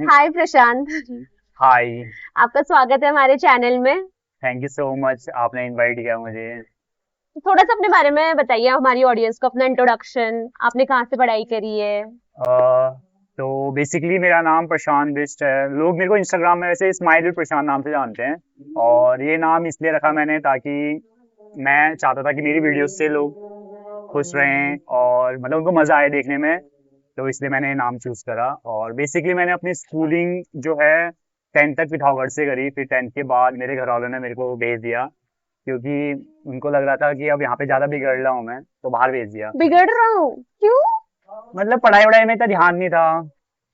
हाय प्रशांत। हाय। आपका स्वागत है हमारे चैनल में। थैंक यू सो मच, आपने इनवाइट किया मुझे। थोड़ा सा अपने बारे में बताइए हमारी ऑडियंस को, अपना इंट्रोडक्शन, आपने कहाँ से पढ़ाई करी है। तो बेसिकली मेरा नाम प्रशांत बिष्ट है। लोग मेरे को इंस्टाग्राम में वैसे स्माइल प्रशांत नाम से जानते हैं। और ये नाम इसलिए रखा मैंने ताकि मैं चाहता था कि मेरी वीडियोस से लोग खुश रहें और मतलब उनको मजा आए देखने में। तो इसलिए मैंने ये नाम चूज करा। और बेसिकली मैंने अपनी स्कूलिंग जो है 10th तक पिथौरागढ़ से करी। फिर 10th के बाद मेरे घर वालों ने मेरे को भेज दिया, क्योंकि उनको लग रहा था कि अब यहाँ पे ज्यादा बिगड़ रहा हूँ मैं, तो बाहर भेज दिया। बिगड़ रहा हूँ? क्यों? मतलब पढ़ाई वढ़ाई में इतना ध्यान नहीं था,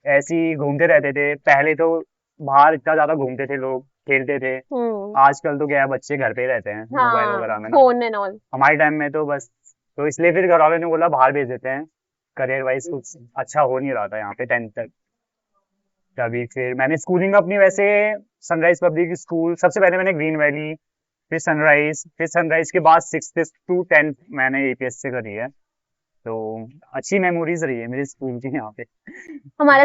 ऐसे ही घूमते रहते थे पहले तो। बाहर इतना ज्यादा घूमते थे लोग, खेलते थे। हम्म। आजकल तो क्या है, बच्चे घर पे ही रहते हैं मोबाइल हाँ, वगैरह में ना। Phone and all. हमारे टाइम में तो बस, तो इसलिए फिर घर वालों ने बोला बाहर भेज देते हैं। करियर वाइज कुछ अच्छा हो नहीं रहा था यहाँ पे 10th तक। तभी फिर मैंने स्कूलिंग अपनी वैसे सनराइज पब्लिक स्कूल, सबसे पहले मैंने ग्रीन वैली, फिर सनराइज के बाद 6th टू 10th मैंने एपीएस से करी है। तो अच्छी मेमोरीज रही है मेरी स्कूल की यहाँ पे। हमारा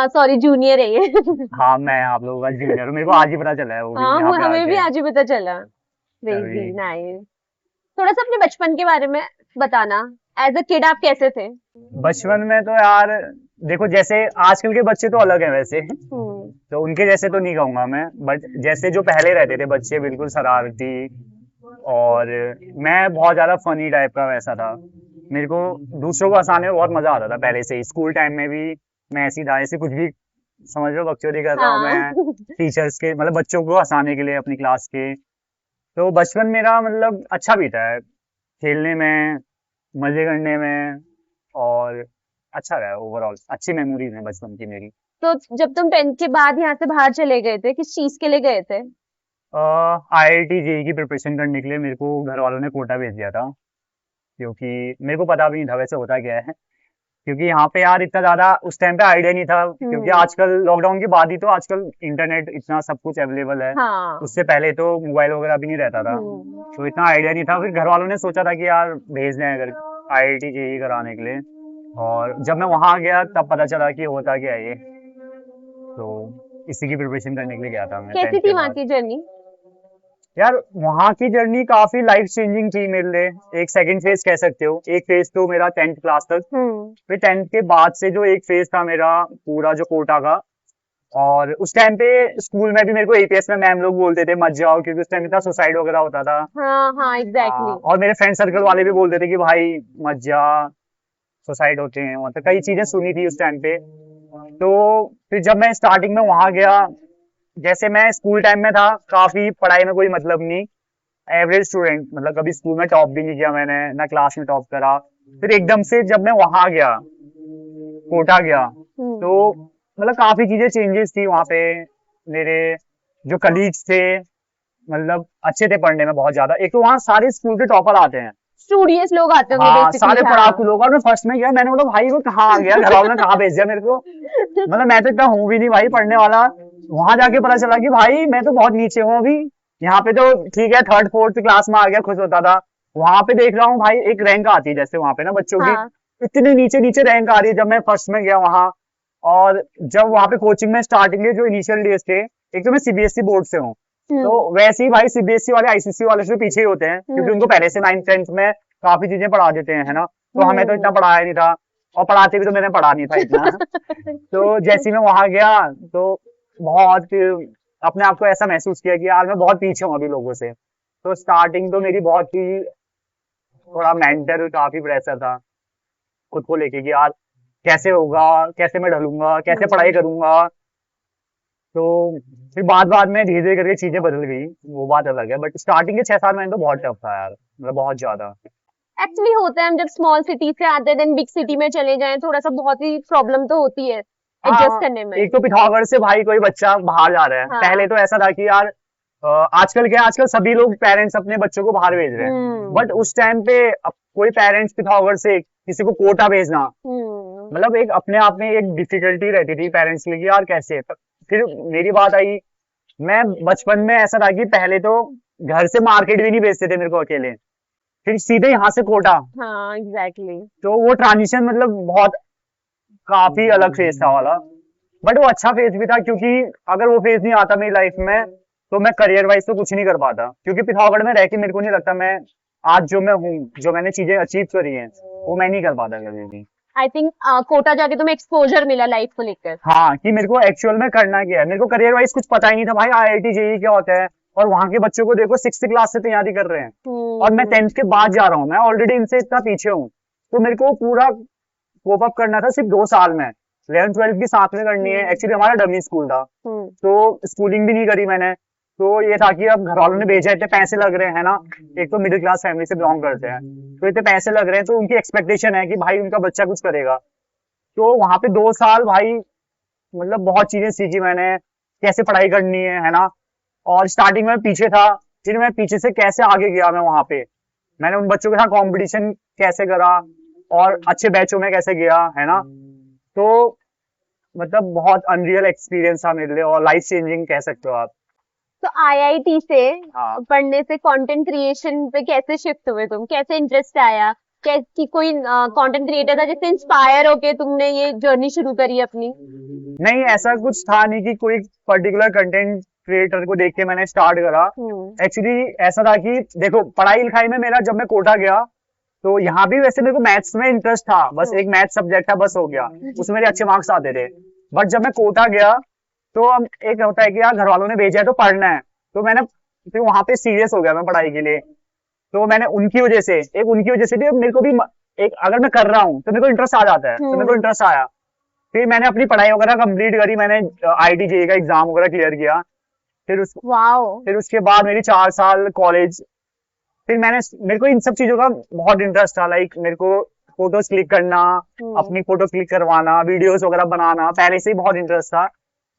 सॉरी जूनियर है ये। हाँ, मैं आप लोगों का जूनियर हूँ, मेरे को आज ही पता चला है वो भी हाँ, यहाँ पे हमें भी आके। आज ही पता चला। तभी क्रेजी नाइस। थोड़ा सा अपने बचपन के बारे में बताना। एज अ किड आप कैसे थे? बचपन में तो यार, देखो जैसे आजकल के बच्चे तो अलग हैं वैसे, हम्म। तो उनके जैसे तो नहीं कहूंगा मैं, बट जैसे जो पहले रहते थे बच्चे, बिल्कुल शरारती। और मैं बहुत ज्यादा फनी टाइप का वैसा था। मेरे को दूसरों को हंसाने में बहुत मजा आता था पहले से ही। स्कूल टाइम में भी मैं ऐसी था, ऐसे कुछ भी समझ लो बकचोदी कर रहा हूँ हाँ। मैं, टीचर्स के मतलब बच्चों को हंसाने के लिए अपनी क्लास के। तो बचपन मेरा मतलब अच्छा बीता है, खेलने में, मजे करने में। और अच्छा रहा ओवरऑल, अच्छी मेमोरीज है बचपन की मेरी। तो जब तुम 10th के बाद यहाँ से बाहर चले गए थे, किस चीज के लिए गए थे? आईआईटी जेई की प्रिपरेशन करने के लिए मेरे को घर वालों ने कोटा भेज दिया था। क्योंकि मेरे को पता भी नहीं था वैसे होता क्या है, क्योंकि यहाँ पे यार इतना ज्यादा उस टाइम पे आइडिया नहीं था। क्योंकि हम्म। आजकल लॉकडाउन के बाद ही तो आजकल इंटरनेट इतना सब कुछ अवेलेबल है। हाँ। उससे पहले तो मोबाइल वगैरह भी नहीं रहता था, तो इतना आइडिया नहीं था। फिर घर वालों ने सोचा था कि यार भेज दें अगर आईआईटी जेई कराने के लिए। और जब मैं वहां गया तब पता चला कि होता क्या है ये। तो इसी की प्रिपरेशन करने के लिए गया था मैं कैसी 10th थी के वहाँ बाद। की जर्नी? यार वहाँ की जर्नी काफी लाइफ चेंजिंग थी मेरे लिए। एक सेकंड फेज कह सकते हो, एक फेज तो मेरा 10th क्लास तक। हम्म। फिर 10th के बाद से जो एक फेज था मेरा पूरा जो कोटा का। और उस टाइम पे स्कूल में भी मेरे को एपीएस में मैम लोग बोलते थे मत जाओ, क्योंकि उस टाइम इतना सुसाइड वगैरह होता था। हाँ हाँ, एग्जैक्टली। और मेरे फ्रेंड सर्कल वाले भी बोलते थे कि भाई मत जा, सुसाइड होते हैं। मतलब कई चीजें सुनी थी उस टाइम पे। तो फिर जब मैं स्टार्टिंग में वहां गया, जैसे मैं स्कूल टाइम में था, काफी पढ़ाई में कोई मतलब नहीं, एवरेज स्टूडेंट, मतलब कभी स्कूल में टॉप भी नहीं किया मैंने, ना क्लास में टॉप करा। फिर एकदम से जब मैं वहां गया, कोटा गया, तो हम्म। मतलब काफी चीजें चेंजेस थी वहां पे। मेरे जो कलीग्स थे, मतलब अच्छे थे पढ़ने में बहुत ज्यादा। एक तो वहाँ सारे स्कूल के टॉपर आते हैं। स्टूडियस लोग आते होंगे हाँ, बेसिकली, सारे हाँ। पढ़ाकू लोग। और मैं फर्स्ट में गया, मैंने बोला भाई वो कहाँ आ गया, घर वालों ने कहाँ भेज दिया मेरे को। मतलब मैं तो इतना हूँ भी नहीं भाई पढ़ने वाला। वहां जाके पता चला कि भाई मैं तो बहुत नीचे हूँ अभी। यहाँ पे तो ठीक है, थर्ड फोर्थ क्लास में आ गया, खुश होता था। वहां पे देख रहा हूँ भाई एक रैंक आती है जैसे वहां पे ना बच्चों की, हाँ। इतनी नीचे नीचे रैंक आ रही है जब मैं फर्स्ट में गया वहां। और जब वहां पे कोचिंग में स्टार्टिंग के जो इनिशियल डेज थे, एक तो मैं सीबीएसई बोर्ड से हूँ। तो हम्म। वैसे ही भाई सीबीएसई वाले आईसीएसई वाले से पीछे ही होते हैं, क्योंकि हम्म। उनको पहले से 9th 10th में काफी चीजें पढ़ा देते हैं, है ना। तो हमें तो इतना हम्म। पढ़ाया नहीं था, और पढ़ाते भी तो मैंने पढ़ा नहीं था इतना। तो जैसे ही मैं वहां गया, तो बहुत अपने आप को ऐसा महसूस किया कि यार मैं बहुत पीछे हूँ अभी लोगों से। तो स्टार्टिंग तो मेरी बहुत ही, थोड़ा मेंटल काफी प्रेशर था खुद को लेके कि यार कैसे होगा, कैसे मैं ढलूंगा, कैसे पढ़ाई हम्म। करूंगा। तो फिर बाद बाद में धीरे धीरे करके चीजें बदल गई, वो बात अलग है। बट स्टार्टिंग के 6 साल में तो बहुत टफ था यार, मतलब बहुत ज्यादा। एक्चुअली होता है, हम जब स्मॉल सिटी से आते हैं देन बिग सिटी में चले जाएं, थोड़ा सा बहुत ही प्रॉब्लम तो होती है एडजस्ट हाँ, करने में। एक तो पिथौरागढ़ से भाई कोई बच्चा बाहर जा रहा है, पहले हाँ। तो ऐसा था कि यार आजकल क्या, आजकल सभी लोग पेरेंट्स अपने बच्चों को बाहर भेज रहे हैं। बट हम्म। उस टाइम पे कोई पेरेंट्स पिथौरागढ़ से किसी को कोटा भेजना, हम्म। मतलब एक अपने आप में एक डिफिकल्टी रहती थी पेरेंट्स के लिए कि यार कैसे। फिर मेरी बात आई, मैं बचपन में ऐसा था कि पहले तो घर से मार्केट भी नहीं भेजते थे मेरे को अकेले, फिर सीधे यहाँ से कोटा। हाँ, एग्जैक्टली। तो वो ट्रांजिशन मतलब बहुत काफी अलग फेज था वाला। बट वो अच्छा फेज भी था, क्योंकि अगर वो फेज नहीं आता मेरी लाइफ में तो मैं करियर वाइज तो कुछ नहीं कर पाता, क्योंकि पिथौरागढ़ में रह के मेरे को नहीं लगता मैं आज जो मैं हूँ, जो मैंने चीजें अचीव करी हैं, वो मैं नहीं कर पाता कभी भी। आई थिंक कोटा जाके तुम्हें एक्सपोजर मिला लाइफ को लेकर। हाँ, कि मेरे को एक्चुअल में करना क्या है। मेरे को करियर वाइज कुछ पता ही नहीं था भाई, आईआईटी जेईई क्या होता है, और वहां के बच्चों को देखो 6th क्लास से तैयारी कर रहे हैं और मैं 10th के बाद जा रहा हूँ, मैं ऑलरेडी इनसे इतना पीछे हूँ। तो मेरे को पूरा कोप अप करना था सिर्फ 2 साल में, 11th 12th भी साथ में करनी है। एक्चुअली हमारा डमी स्कूल था, तो स्कूलिंग भी नहीं करी मैंने। तो ये था कि अब घर वालों ने भेजा, इतने पैसे लग रहे हैं ना, एक तो मिडिल क्लास फैमिली से बिलोंग करते हैं, तो इतने पैसे लग रहे हैं, तो उनकी एक्सपेक्टेशन है कि भाई उनका बच्चा कुछ करेगा। तो वहां पे 2 साल भाई मतलब बहुत चीजें सीखी मैंने, कैसे पढ़ाई करनी है ना। और स्टार्टिंग में पीछे था, फिर मैं पीछे से कैसे आगे गया, मैं वहां पे मैंने उन बच्चों के साथ कंपटीशन कैसे करा और अच्छे बैचों में कैसे गया, है ना। तो मतलब बहुत अनरियल एक्सपीरियंस था मेरे लिए, और लाइफ चेंजिंग कह सकते हो आप। तो आईआईटी से हाँ। पढ़ने से कंटेंट क्रिएशन पे कैसे शिफ्ट हुए तुम, कैसे इंटरेस्ट आया, कैसी कोई कंटेंट क्रिएटर था जिससे इंस्पायर होके तुमने ये जर्नी शुरू करी अपनी? नहीं, ऐसा कुछ था नहीं कि कोई पर्टिकुलर कंटेंट क्रिएटर को देख के मैंने स्टार्ट करा। एक्चुअली ऐसा था कि देखो, पढ़ाई लिखाई में मेरा, जब मैं कोटा गया तो यहाँ भी वैसे मेरे को मैथ्स में इंटरेस्ट था, बस एक मैथ्स सब्जेक्ट था, बस हो गया, उसमें मेरे अच्छे मार्क्स आते थे। बट जब मैं कोटा गया तो अब एक होता है कि यार घर वालों ने भेजा है तो पढ़ना है, तो मैंने फिर वहां पे सीरियस हो गया मैं पढ़ाई के लिए। तो मैंने उनकी वजह से भी मेरे को भी एक, अगर मैं कर रहा हूँ तो मेरे को इंटरेस्ट आ जाता है, तो मेरे को इंटरेस्ट आया। फिर मैंने अपनी पढ़ाई वगैरह कंप्लीट करी, मैंने आईआईटी जेईई का एग्जाम वगैरह क्लियर किया। फिर उसके बाद मेरी 4 साल कॉलेज। फिर मेरे को इन सब चीजों का बहुत इंटरेस्ट था, लाइक मेरे को फोटोज क्लिक करना, अपनी फोटो क्लिक करवाना, वीडियोस वगैरह बनाना, पहले से ही बहुत इंटरेस्ट था।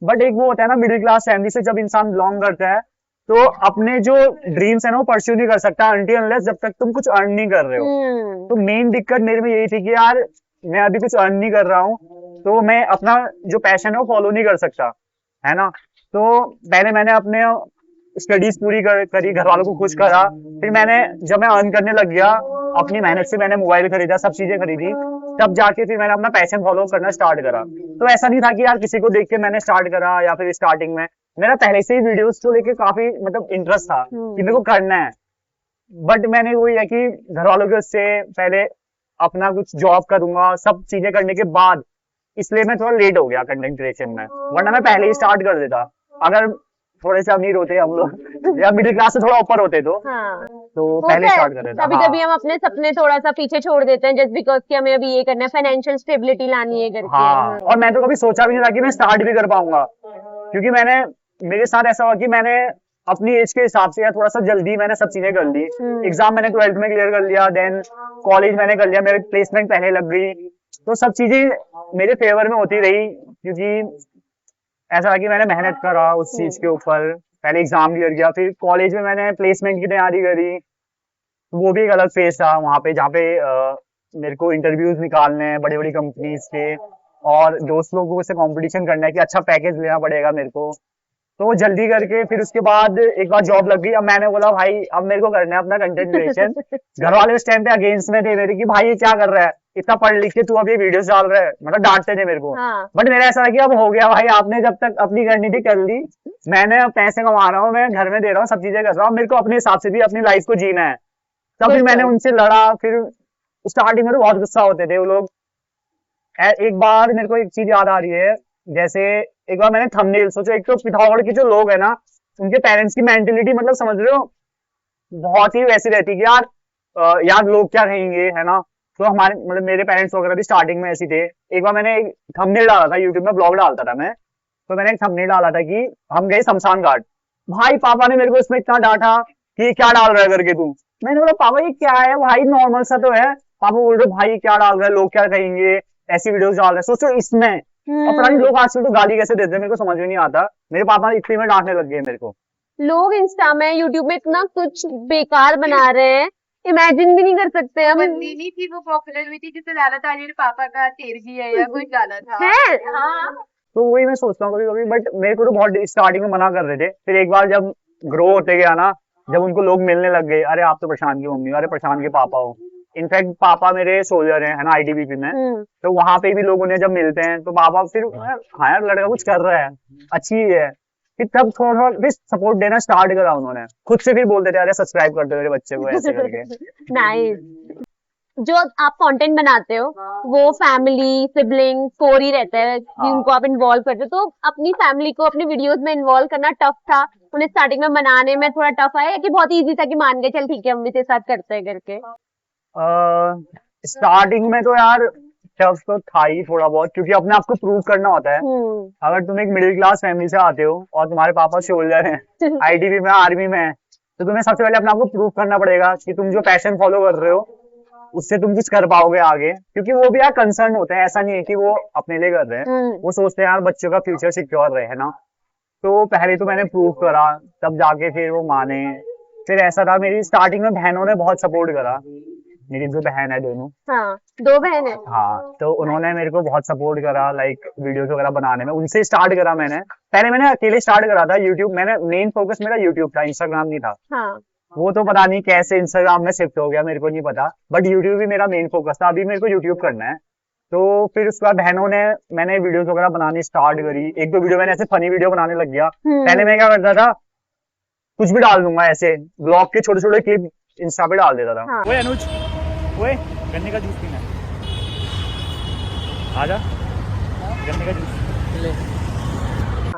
बट एक वो होता है ना, मिडिल क्लास फैमिली से जब इंसान बिलोंग करता है तो अपने जो ड्रीम्स है ना वो परस्यू नहीं कर सकता अनटिल अनलेस जब तक तुम कुछ अर्न नहीं कर रहे हो। तो मेन दिक्कत मेरे में यही थी कि यार मैं अभी कुछ अर्न नहीं कर रहा हूँ, तो मैं अपना जो पैशन है वो फॉलो नहीं कर सकता, है ना। तो पहले मैंने अपने स्टडीज पूरी करी, घर वालों को खुश करा। फिर जब मैं अर्न करने लग गया, अपनी मेहनत से मैंने मोबाइल खरीदा, सब चीजें खरीदी, तब जाके फिर मैंने अपना पैशन फॉलो करना स्टार्ट करा। तो ऐसा नहीं था कि यार किसी को देख के मैंने स्टार्ट करा, या फिर स्टार्टिंग में मेरा पहले से ही वीडियोस को लेके काफी मतलब इंटरेस्ट था कि मेरे को करना है। बट मैंने वही है कि घर वालों के उससे पहले अपना कुछ जॉब करूंगा, सब चीजें करने के बाद, इसलिए मैं थोड़ा लेट हो गया कंटेंट क्रिएशन में, वरना मैं पहले ही स्टार्ट कर देता। अगर थोड़े से अमीर होते हम लोग या मिडिल क्लास से थोड़ा ऊपर होते तो पहले स्टार्ट कर देता। कभी कभी हम अपने सपने थोड़ा सा पीछे छोड़ देते हैं जस्ट बिकॉज कि हमें अभी ये करना है, फाइनेंशियल स्टेबिलिटी लानी है करके। हाँ, और मैं तो कभी सोचा भी नहीं था कि मैं स्टार्ट भी कर पाऊंगा, क्योंकि मेरे साथ ऐसा हुआ कि मैंने अपनी एज के हिसाब से या थोड़ा सा जल्दी मैंने सब चीजें कर ली। एग्जाम मैंने 12th में क्लियर कर लिया, देन कॉलेज मैंने कर लिया, मेरी प्लेसमेंट पहले लग गई, तो सब चीजें मेरे फेवर में होती रही। क्योंकि ऐसा था कि मैंने मेहनत करा उस चीज के ऊपर, पहले एग्जाम क्लियर किया, फिर कॉलेज में मैंने प्लेसमेंट की तैयारी करी। वो भी एक अलग फेज था वहां पे, जहाँ पे मेरे को इंटरव्यूज निकालने हैं बड़ी बड़ी कंपनीज के, और दोस्त लोगों से कंपटीशन करना है कि अच्छा पैकेज लेना पड़ेगा मेरे को। तो वो जल्दी करके फिर उसके बाद एक बार जॉब लग गई। अब मैंने बोला भाई अब मेरे को करना है अपना कंटेंट क्रिएशन। घर वाले उस टाइम पे अगेंस्ट में थे मेरे कि भाई ये क्या कर रहा है, इतना पढ़ लिख के तू अभी वीडियोस डाल रहा है, मतलब डांटते थे मेरे को। बट मेरा ऐसा था कि अब हो गया भाई, आपने जब तक अपनी करनी थी कर ली, मैंने अब पैसे कमा रहा हूँ, मैं घर में दे रहा हूँ, सब चीजें कर रहा हूँ, मेरे को अपने हिसाब से भी अपनी लाइफ को जीना है। तब फिर मैंने उनसे लड़ा। फिर स्टार्टिंग में तो बहुत गुस्सा होते थे वो लोग। एक बार मेरे को एक चीज याद आ रही है, जैसे एक बार मैंने थंबनेल सोचो, एक तो पिथौरागढ़ के जो लोग है ना, उनके पेरेंट्स की मेंटेलिटी मतलब समझ रहे हो बहुत ही वैसी रहती है कि यार लोग क्या कहेंगे, है ना। तो हमारे मतलब मेरे पेरेंट्स वगैरह भी स्टार्टिंग में ऐसे थे। एक बार मैंने एक थंबनेल डाला था, यूट्यूब में ब्लॉग डालता था मैं, तो मैंने एक थंबनेल डाला था कि हम गए शमशान घाट। भाई पापा ने मेरे को इसमें इतना डांटा कि क्या डाल रहा है करके तू। मैंने बोला पापा ये क्या है भाई, नॉर्मल सा तो है। पापा बोल रहे भाई क्या डाल रहा है, लोग क्या कहेंगे, ऐसी वीडियोस डाल रहे हैं, सोचो इसमें। और पता नहीं लोग आजकल तो गाली कैसे देते हैं, मेरे को समझ में नहीं आता। मेरे पापा इतने में डांटने लग गए मेरे को। लोग इंस्टा में यूट्यूब में इतना कुछ बेकार बना रहे हैं, इमेजिन भी नहीं कर सकते हम। नहीं थी वो पॉपुलर हुई थी जिससे डाला था मेरे पापा का तेरगी है या कुछ डाला था है? हाँ। तो वही मैं सोचता हूँ कभी कभी, बट मेरे को तो बहुत स्टार्टिंग में मना कर रहे थे। फिर एक बार जब ग्रो होते गया ना, जब उनको लोग मिलने लग गए, अरे आप तो प्रशांत की मम्मी हो, अरे प्रशांत के पापा हो, इनफैक्ट पापा मेरे सोल्जर है ना आईटीबीपी में, तो वहां पे भी लोग उन्हें जब मिलते हैं तो पापा फिर हाँ यार लड़का कुछ कर रहा है, अच्छी है। फिर तब थोड़ा फिर सपोर्ट देना स्टार्ट करा उन्होंने, खुद से फिर बोलते थे अरे सब्सक्राइब कर दो मेरे बच्चे को ऐसे करके। नाइस। जो आप कंटेंट बनाते हो वो फैमिली सिबलिंग फोर ही रहता है जिनको आप इन्वॉल्व करते हो, तो अपनी फैमिली को अपनी वीडियोस में इन्वॉल्व करना टफ था उन्हें स्टार्टिंग में बनाने में थोड़ा टफ आया कि बहुत इजी था कि मान गए चल ठीक है मम्मी के साथ करते हैं करके? स्टार्टिंग में तो यार टफ तो था ही थोड़ा बहुत, क्योंकि अपने आप को प्रूव करना होता है। अगर तुम एक मिडिल क्लास फैमिली से आते हो और तुम्हारे पापा सोल्जर हैं आईटीबी में आर्मी में है, तो तुम्हें सबसे पहले अपने आप को प्रूव करना पड़ेगा कि तुम जो पैशन फॉलो कर रहे हो उससे तुम कुछ कर पाओगे आगे, क्योंकि वो भी यार कंसर्न होते हैं, ऐसा नहीं है कि वो अपने लिए कर रहे हैं, वो सोचते हैं यार बच्चों का फ्यूचर सिक्योर रहे, है ना। तो पहले तो मैंने प्रूव करा तब जाके फिर वो माने। फिर ऐसा था मेरी स्टार्टिंग में बहनों ने बहुत सपोर्ट करा, मेरी जो बहन है दोनों, हाँ 2 बहन है। हाँ, तो उन्होंने मेरे को बहुत सपोर्ट करा लाइक वीडियोस वगैरह बनाने में, उनसे स्टार्ट करा मैंने। पहले मैंने अकेले स्टार्ट करा था यूट्यूब, मैंने मेन फोकस मेरा यूट्यूब था, इंस्टाग्राम नहीं था। हाँ। वो तो पता नहीं कैसे इंस्टाग्राम में शिफ्ट हो गया, मेरे को नहीं पता, बट यूट्यूब भी मेरा मेन फोकस था। अभी मेरे को यूट्यूब करना है। तो फिर उसके बाद बहनों ने मैंने वीडियोस वगैरह बनानी स्टार्ट करी। 1-2 वीडियो मैंने ऐसे फनी वीडियो बनाने लग गया। पहले मैं क्या करता था, कुछ भी डाल दूंगा ऐसे ब्लॉग के छोटे छोटे क्लिप इंस्टा पे डाल देता था। हाँ। ओए अनुज, ओए गन्ने का जूस पीना है, आजा गन्ने का जूस ले।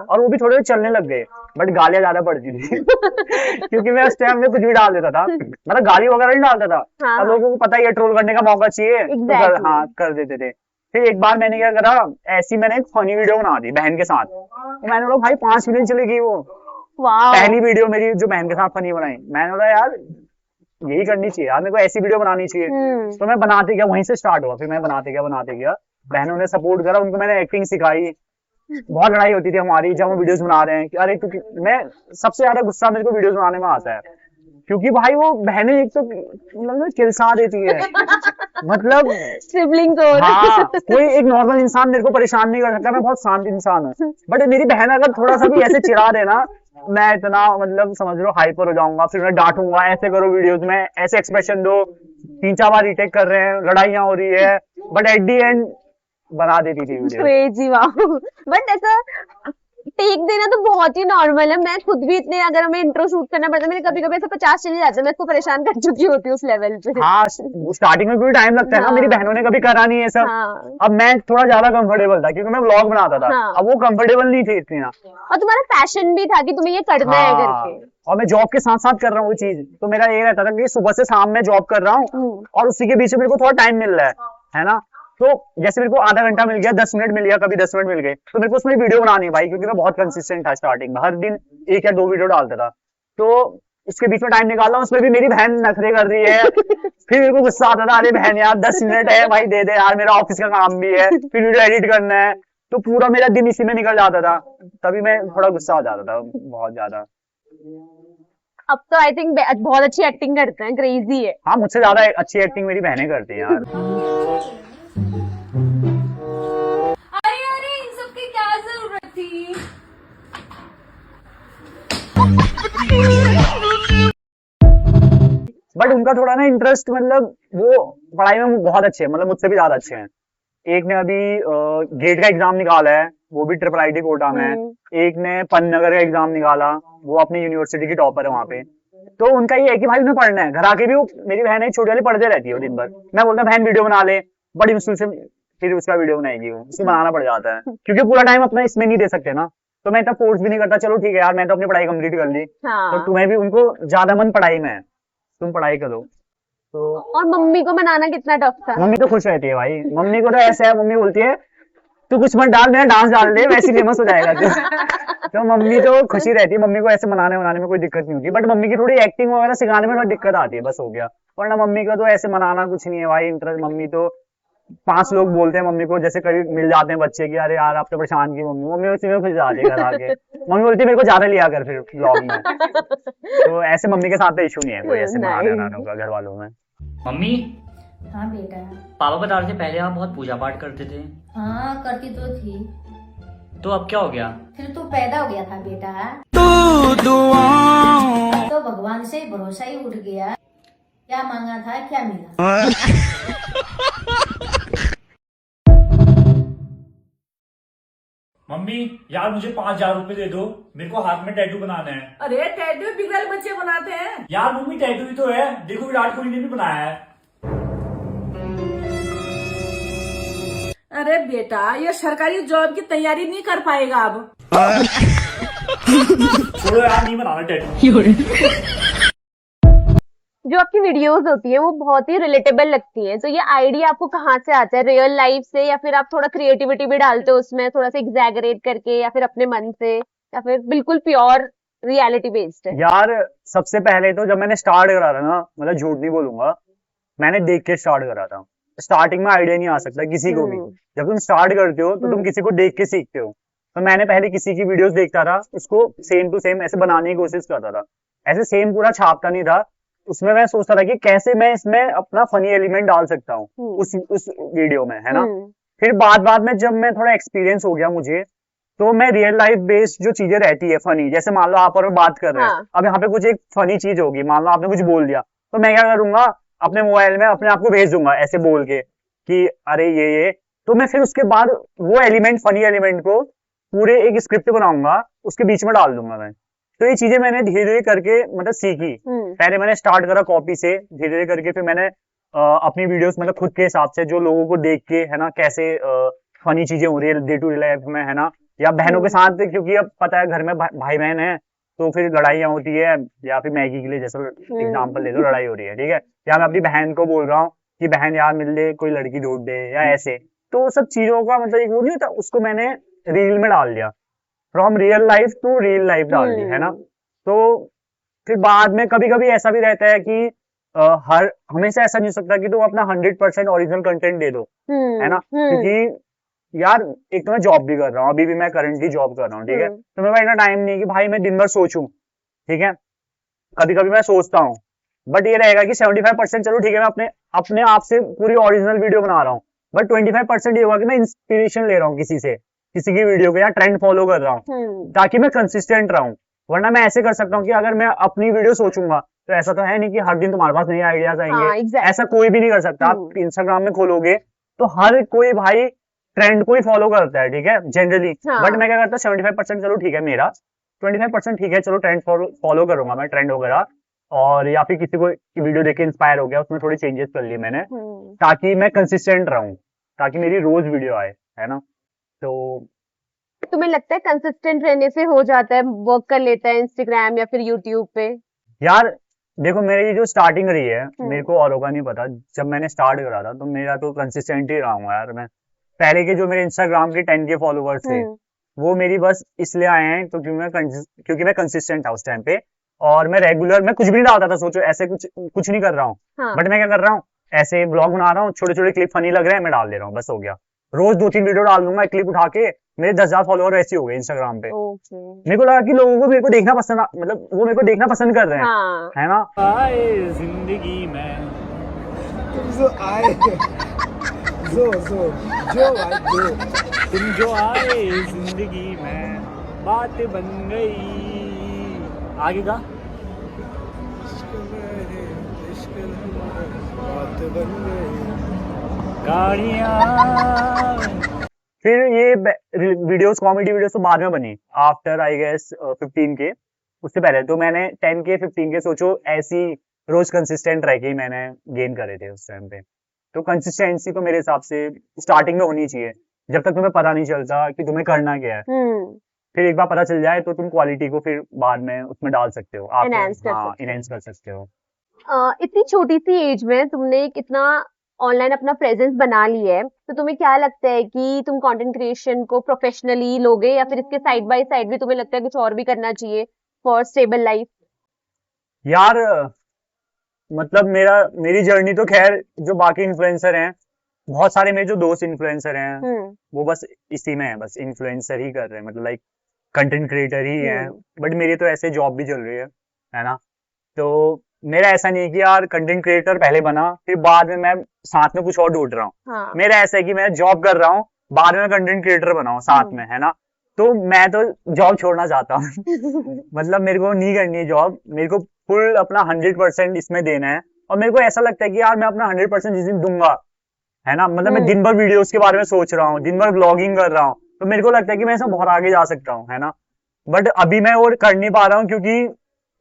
और वो भी थोड़े चलने लग गए, बट गालियां ज्यादा पड़ती थी क्योंकि मैं उस टाइम में कुछ भी डाल देता था, मतलब गाली वगैरह नहीं डालता था। हाँ। अब लोगों को पता ही है ट्रोल करने का मौका चाहिए, तो हाँ कर देते थे। फिर एक बार मैंने क्या करा, ऐसी मैंने एक फनी वीडियो बना दी बहन के साथ। तो मैंने बोला भाई 5 मिलियन चलेगी वो। पहली वीडियो मेरी जो बहन के साथ फनी बनाई, मैंने बोला यार यही करनी चाहिए यार, मेरे को ऐसी वीडियो बनानी चाहिए। तो मैं बनाते गया, वहीं से स्टार्ट हुआ। फिर मैं बनाते गया, बहनों ने सपोर्ट करा, उनको मैंने एक्टिंग सिखाई। बहुत लड़ाई होती थी हमारी जब हम वीडियोस बना रहे हैं कि अरे तू, मैं सबसे ज्यादा गुस्सा मेरे को वीडियोस बनाने में आता है, क्योंकि भाई वो बहनें एक तो मतलब चिल्सा देती है मतलब सिबलिंग हाँ, कोई एक नॉर्मल इंसान मेरे को परेशान नहीं कर सकता, मैं बहुत शांत इंसान हूँ। बट मेरी बहन अगर थोड़ा सा भी ऐसे चिढ़ा देना, मैं इतना मतलब समझ लो हाइपर हो जाऊंगा। फिर मैं डांटूंगा, ऐसे करो वीडियोस में, ऐसे एक्सप्रेशन दो, 3-4 बार रीटेक कर रहे हैं, लड़ाइयाँ हो रही है, बट एट दी एंड बना देती थी वीडियो। क्रेजी वाह। बट ऐसा टेक देना तो बहुत ही नॉर्मल है। मैं खुद भी इतने, अगर हमें इंट्रो शूट करना पड़ता है, मेरे कभी कभी ऐसे 50 चले जाते हैं, मैं इसको परेशान कर चुकी होती हूँ उस लेवल पे। हाँ, स्टार्टिंग में कोई टाइम लगता है ना, मेरी बहनों ने कभी करा नहीं है सब। हाँ। अब मैं थोड़ा ज्यादा कंफर्टेबल था क्योंकि मैं व्लॉग बनाता था। हाँ। अब वो कंफर्टेबल नहीं थे इतनी ना। और तुम्हारा पैशन भी था कि तुम्हें ये करना है करके। और मैं जॉब के साथ साथ कर रहा हूँ वो चीज, तो मेरा ये रहता था कि सुबह से शाम में जॉब कर रहा हूँ और उसी के बीच में मेरे को थोड़ा टाइम मिल रहा है ना। तो जैसे मेरे को आधा घंटा मिल गया, 10 मिनट मिल गया, कभी 10 मिनट मिल गए, तो मेरे को उसमें वीडियो बनानी है भाई, क्योंकि मैं बहुत कंसिस्टेंट था स्टार्टिंग में, हर दिन 1 या 2 वीडियो डालता था। तो इसके बीच में टाइम निकाला, उसमें भी मेरी बहन नखरे कर रही है। फिर मेरे को गुस्सा आता था, अरे बहन यार 10 मिनट है भाई, दे दे यार, मेरा ऑफिस का काम भी है, फिर वीडियो एडिट करना है। तो पूरा मेरा दिन इसी में निकल जाता था, तभी मैं थोड़ा गुस्सा हो जाता था बहुत ज्यादा। अब तो आई थिंक बहुत अच्छी एक्टिंग करते हैं, क्रेजी है। हाँ, मुझसे ज्यादा अच्छी एक्टिंग मेरी बहनें करती हैं यार। अरे इन सब की क्या जरूरत थी? बट उनका थोड़ा ना इंटरेस्ट, मतलब वो पढ़ाई में बहुत अच्छे हैं, मतलब मुझसे भी ज्यादा अच्छे हैं। एक ने अभी गेट का एग्जाम निकाला है, वो भी IIIT कोटा में है। एक ने पन्नगर का एग्जाम निकाला, वो अपनी यूनिवर्सिटी की टॉपर है वहाँ पे। तो उनका ये है कि भाई उन्हें पढ़ना है, घर आके भी वो, मेरी बहन है छोटी वाली, पढ़ते रहती है वो दिन भर। मैं बोलता हूँ बहन वीडियो बना ले, बड़ी मुश्किल से फिर उसका वीडियो बनाएगी, वो उसको बनाना पड़ जाता है, क्योंकि पूरा टाइम अपना इसमें नहीं दे सकते ना। तो मैं इतना फोर्स भी नहीं करता, चलो ठीक है यार, मैं तो अपनी पढ़ाई कंप्लीट कर ली। तो तुम्हें भी, उनको ज्यादा मन पढ़ाई में है, तुम पढ़ाई करो। तो और मम्मी को मनाना कितना टफ था? मम्मी तो खुश रहती है भाई, मम्मी को तो ऐसा है, मम्मी बोलती है तू कुछ मत डाल, मेरा डांस डाल दे, वैसे फेमस हो जाएगा तो मम्मी तो खुशी रहती है, मम्मी को ऐसे मनाने में कोई दिक्कत नहीं होती। बट मम्मी की थोड़ी एक्टिंग वगैरह सिखाने में थोड़ी दिक्कत आती है, बस हो गया। वरना मम्मी का तो ऐसे मनाना कुछ नहीं है भाई, इंटरेस्ट। मम्मी तो 5 लोग बोलते हैं मम्मी को, जैसे कभी मिल जाते हैं बच्चे की, अरे यार आप तो परेशान की मम्मी उसी में खुश जाती है घर आके। मम्मी बोलती है मेरे को ज्यादा लिया कर फिर व्लॉग में। तो ऐसे मम्मी के साथ तो इशू नहीं है कोई ऐसे मनाने वनाने का घर वालों में। मम्मी, हाँ बेटा। पापा बता रहे थे पहले आप बहुत पूजा पाठ करते थे। हाँ करती तो थी, तो अब क्या हो गया? फिर तू पैदा हो गया था बेटा, तो भगवान से भरोसा ही उठ गया। क्या मांगा था, क्या मिला? मम्मी यार मुझे 5,000 रुपए दे दो, मेरे को हाथ में टैटू बनाना है। अरे टैटू बिगड़ल बच्चे बनाते हैं। यार मम्मी टैटू ही तो है, देखो विराट कोहली ने भी बनाया है। अरे बेटा ये सरकारी जॉब की तैयारी नहीं कर पाएगा अब। छोड़ो यार, नहीं बनाना टैटू। जो आपकी वीडियोस होती है वो बहुत ही रिलेटेबल लगती है, तो ये आइडिया आपको कहाँ से आता है? रियल लाइफ से, या फिर आप थोड़ा क्रिएटिविटी भी डालते हो उसमें, थोड़ा सा एग्जैगरेट करके, या फिर अपने मन से, या फिर बिल्कुल प्योर रियलिटी बेस्ड है? यार सबसे पहले तो जब मैंने स्टार्ट करा था ना, मतलब झूठ नहीं बोलूंगा, मैंने देख के स्टार्ट करा था। स्टार्टिंग में आइडिया नहीं आ सकता किसी को भी। जब तुम स्टार्ट करते हो तो तुम किसी को देख के सीखते हो। तो मैंने पहले किसी की वीडियोस देखता था, उसको सेम टू सेम ऐसे बनाने की कोशिश करता था। ऐसे सेम पूरा छापता नहीं था, उसमें मैं सोचता था कि कैसे मैं इसमें अपना फनी एलिमेंट डाल सकता हूँ उस वीडियो में, है ना। फिर बाद में जब मैं थोड़ा एक्सपीरियंस हो गया मुझे, तो मैं रियल लाइफ बेस्ड जो चीजें रहती है फनी, जैसे मान लो आप और मैं बात कर रहे हैं, अब यहाँ पे कुछ एक फनी चीज होगी, मान लो आपने कुछ बोल दिया, तो मैं क्या करूंगा, अपने मोबाइल में अपने आप को भेज दूंगा ऐसे बोल के कि अरे ये, तो मैं फिर उसके बाद वो एलिमेंट, फनी एलिमेंट को पूरे एक स्क्रिप्ट बनाऊंगा, उसके बीच में डाल दूंगा मैं। तो ये चीजें मैंने धीरे धीरे करके मतलब सीखी। पहले मैंने स्टार्ट करा कॉपी से, धीरे धीरे करके फिर मैंने अपनी वीडियोस मतलब खुद के हिसाब से, जो लोगों को देख के, है ना, कैसे फनी चीजें हो रही है डे टू डे लाइफ में, है ना, या बहनों के साथ, क्योंकि अब पता है घर में भाई बहन है तो फिर लड़ाइयाँ होती है, या फिर मैगी के लिए जैसे एग्जाम्पल ले लो, लड़ाई हो रही है, ठीक है, या मैं अपनी बहन को बोल रहा हूँ कि बहन यार मिल ले, कोई लड़की ढूंढ दे, या ऐसे। तो सब चीजों का मतलब एक वो नहीं था, उसको मैंने रील में डाल दिया, from real life to real life डाल दी, है ना। तो फिर बाद में कभी कभी ऐसा भी रहता है कि हर हमेशा ऐसा नहीं हो सकता कि तुम अपना 100% ओरिजिनल कंटेंट दे दो, है ना, क्योंकि यार एक तो मैं जॉब भी कर रहा हूँ, अभी भी मैं करंटली जॉब कर रहा हूँ, ठीक है, तो मेरे पास इतना टाइम नहीं है कि भाई मैं दिन भर सोचूं, ठीक है। कभी कभी मैं सोचता हूँ, बट ये रहेगा कि 75% चलो ठीक है, मैं अपने आप से पूरी ओरिजिनल वीडियो बना रहा हूँ, बट 25% ये होगा कि मैं इंस्पिरेशन ले रहा हूँ किसी से, किसी की वीडियो को, या ट्रेंड फॉलो कर रहा हूँ, ताकि मैं कंसिस्टेंट रहूं। वरना मैं ऐसे कर सकता हूँ कि अगर मैं अपनी वीडियो सोचूंगा, तो ऐसा तो है नहीं कि हर दिन तुम्हारे पास नए आइडियाज आएंगे। ऐसा कोई भी नहीं कर सकता। आप इंस्टाग्राम में खोलोगे तो हर कोई भाई ट्रेंड को ही फॉलो करता है, ठीक है, जनरली। बट मैं क्या करता हूँ, 75% चलो ठीक है मेरा, 25% ठीक है, चलो ट्रेंड फॉलो करूंगा मैं, ट्रेंड वगैरह, और या फिर किसी को वीडियो देख के इंस्पायर हो गया, उसमें थोड़ी चेंजेस कर लिए मैंने, ताकि मैं कंसिस्टेंट रहूं, ताकि मेरी रोज वीडियो आए, है ना। तो तुम्हें लगता है कंसिस्टेंट रहने से हो जाता है, वर्क कर लेता है इंस्टाग्राम या फिर यूट्यूब पे? यार देखो, मेरी जो स्टार्टिंग रही है, मेरे को औरों का नहीं पता, जब मैंने स्टार्ट करा था तो मेरा तो कंसिस्टेंट ही रहा हूँ यार मैं। पहले के जो मेरे इंस्टाग्राम के 10K फॉलोवर्स थे, वो मेरी बस इसलिए आए हैं तो क्योंकि मैं कंसिस्टेंट था उस टाइम पे, और मैं रेगुलर, मैं कुछ भी नहीं डालता था, सोचो ऐसे कुछ नहीं कर रहा हूँ, बट मैं क्या कर रहा हूँ, ऐसे ब्लॉग बना रहा हूँ, छोटे छोटे क्लिप फनी लग रहे हैं, मैं डाल दे रहा हूँ, बस हो गया। रोज 2-3 वीडियो डाल दूंगा, एक क्लिप उठा के, मेरे 10,000 फॉलोवर ऐसे हो गए इंस्टाग्राम पे। मेरे को लगा कि लोगों को मेरे को देखना पसंद, मतलब वो मेरे को देखना पसंद कर रहे हैं, है ना। आए जिंदगी में जो आए तुम जो आए जिंदगी में, बात बन गई। आगे का गाड़ियाँ। फिर ये वीडियोस, कॉमेडी वीडियोस तो बाद में बनी, आफ्टर आई गेस 15K। उससे पहले तो मैंने 10K 15K सोचो ऐसी रोज कंसिस्टेंट रह के ही मैंने गेन करे थे उस टाइम पे। तो कंसिस्टेंसी तो मेरे हिसाब से स्टार्टिंग में होनी चाहिए, जब तक तुम्हें पता नहीं चलता कि तुम्हें करना क्या है। फिर एक बार पता चल जाए तो तुम क्वालिटी को फिर बाद में उसमें डाल सकते हो, आप इनहेंस कर सकते हो। इतनी छोटी सी एज में तुमने कितना ऑनलाइन अपना प्रेजेंस बना ली है, तो तुम्हें क्या लगता है कि तुम कंटेंट क्रिएशन को प्रोफेशनली लोगे, या फिर इसके साइड बाय साइड भी तुम्हें लगता है कुछ और भी करना चाहिए फॉर स्टेबल लाइफ? यार मतलब मेरी जर्नी तो खैर, जो बाकी इन्फ्लुएंसर हैं, बहुत सारे मेरे जो दोस्त इन्फ्लुएंसर हैं, वो बस इसी में है, बस इन्फ्लुएंसर ही कर रहे हैं, मतलब लाइक कंटेंट क्रिएटर ही है। बट मेरी तो ऐसे जॉब भी चल रही है ना। तो मेरा ऐसा नहीं है कि यार कंटेंट क्रिएटर पहले बना, फिर बाद में मैं साथ में कुछ और ढूंढ रहा हूँ। मेरा ऐसा है कि मैं जॉब कर रहा हूँ, बाद में कंटेंट क्रिएटर बनाऊं साथ में, है ना। तो मैं तो जॉब छोड़ना चाहता हूँ मतलब मेरे को नहीं करनी है जॉब, मेरे को फुल अपना 100% इसमें देना है, और मेरे को ऐसा लगता है कि यार मैं अपना 100% जिस दिन दूंगा, है ना, मतलब मैं हम्म। दिन भर वीडियोस के बारे में सोच रहा हूँ, दिन भर ब्लॉगिंग कर रहा हूँ, तो मेरे को लगता है कि मैं इसमें बहुत आगे जा सकता हूँ, है ना। बट अभी मैं वो कर नहीं पा रहा हूँ क्योंकि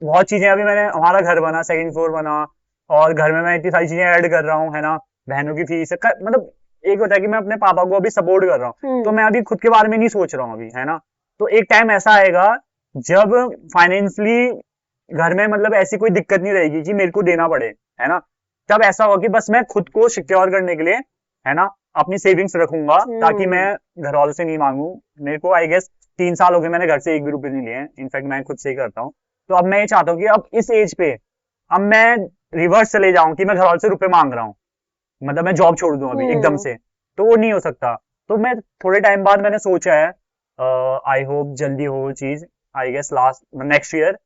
बहुत चीजें, अभी मैंने, हमारा घर बना, सेकंड फ्लोर बना, और घर में मैं इतनी सारी चीजें ऐड कर रहा हूँ, है ना, बहनों की फीस, मतलब एक होता है कि मैं अपने पापा को अभी सपोर्ट कर रहा हूँ, तो मैं अभी खुद के बारे में नहीं सोच रहा हूँ अभी, है ना। तो एक टाइम ऐसा आएगा जब फाइनेंशियली घर में मतलब ऐसी कोई दिक्कत नहीं रहेगी कि मेरे को देना पड़े, है ना। तब ऐसा होगा कि बस मैं खुद को सिक्योर करने के लिए, है ना, अपनी सेविंग्स रखूंगा ताकि मैं घर वालों से नहीं मांगू। मेरे को आई गेस 3 साल हो गए मैंने घर से 1 भी रुपए नहीं लिए, इनफैक्ट मैं खुद से ही करता हूँ। तो अब मैं ये चाहता हूँ कि अब इस एज पे अब मैं रिवर्स चले जाऊं कि मैं घर वालों से रुपए मांग रहा हूँ, मतलब मैं जॉब छोड़ दूं अभी एकदम से, तो वो नहीं हो सकता। तो मैं थोड़े टाइम बाद मैंने सोचा है, आई होप जल्दी हो वो चीज, आई गेस नेक्स्ट ईयर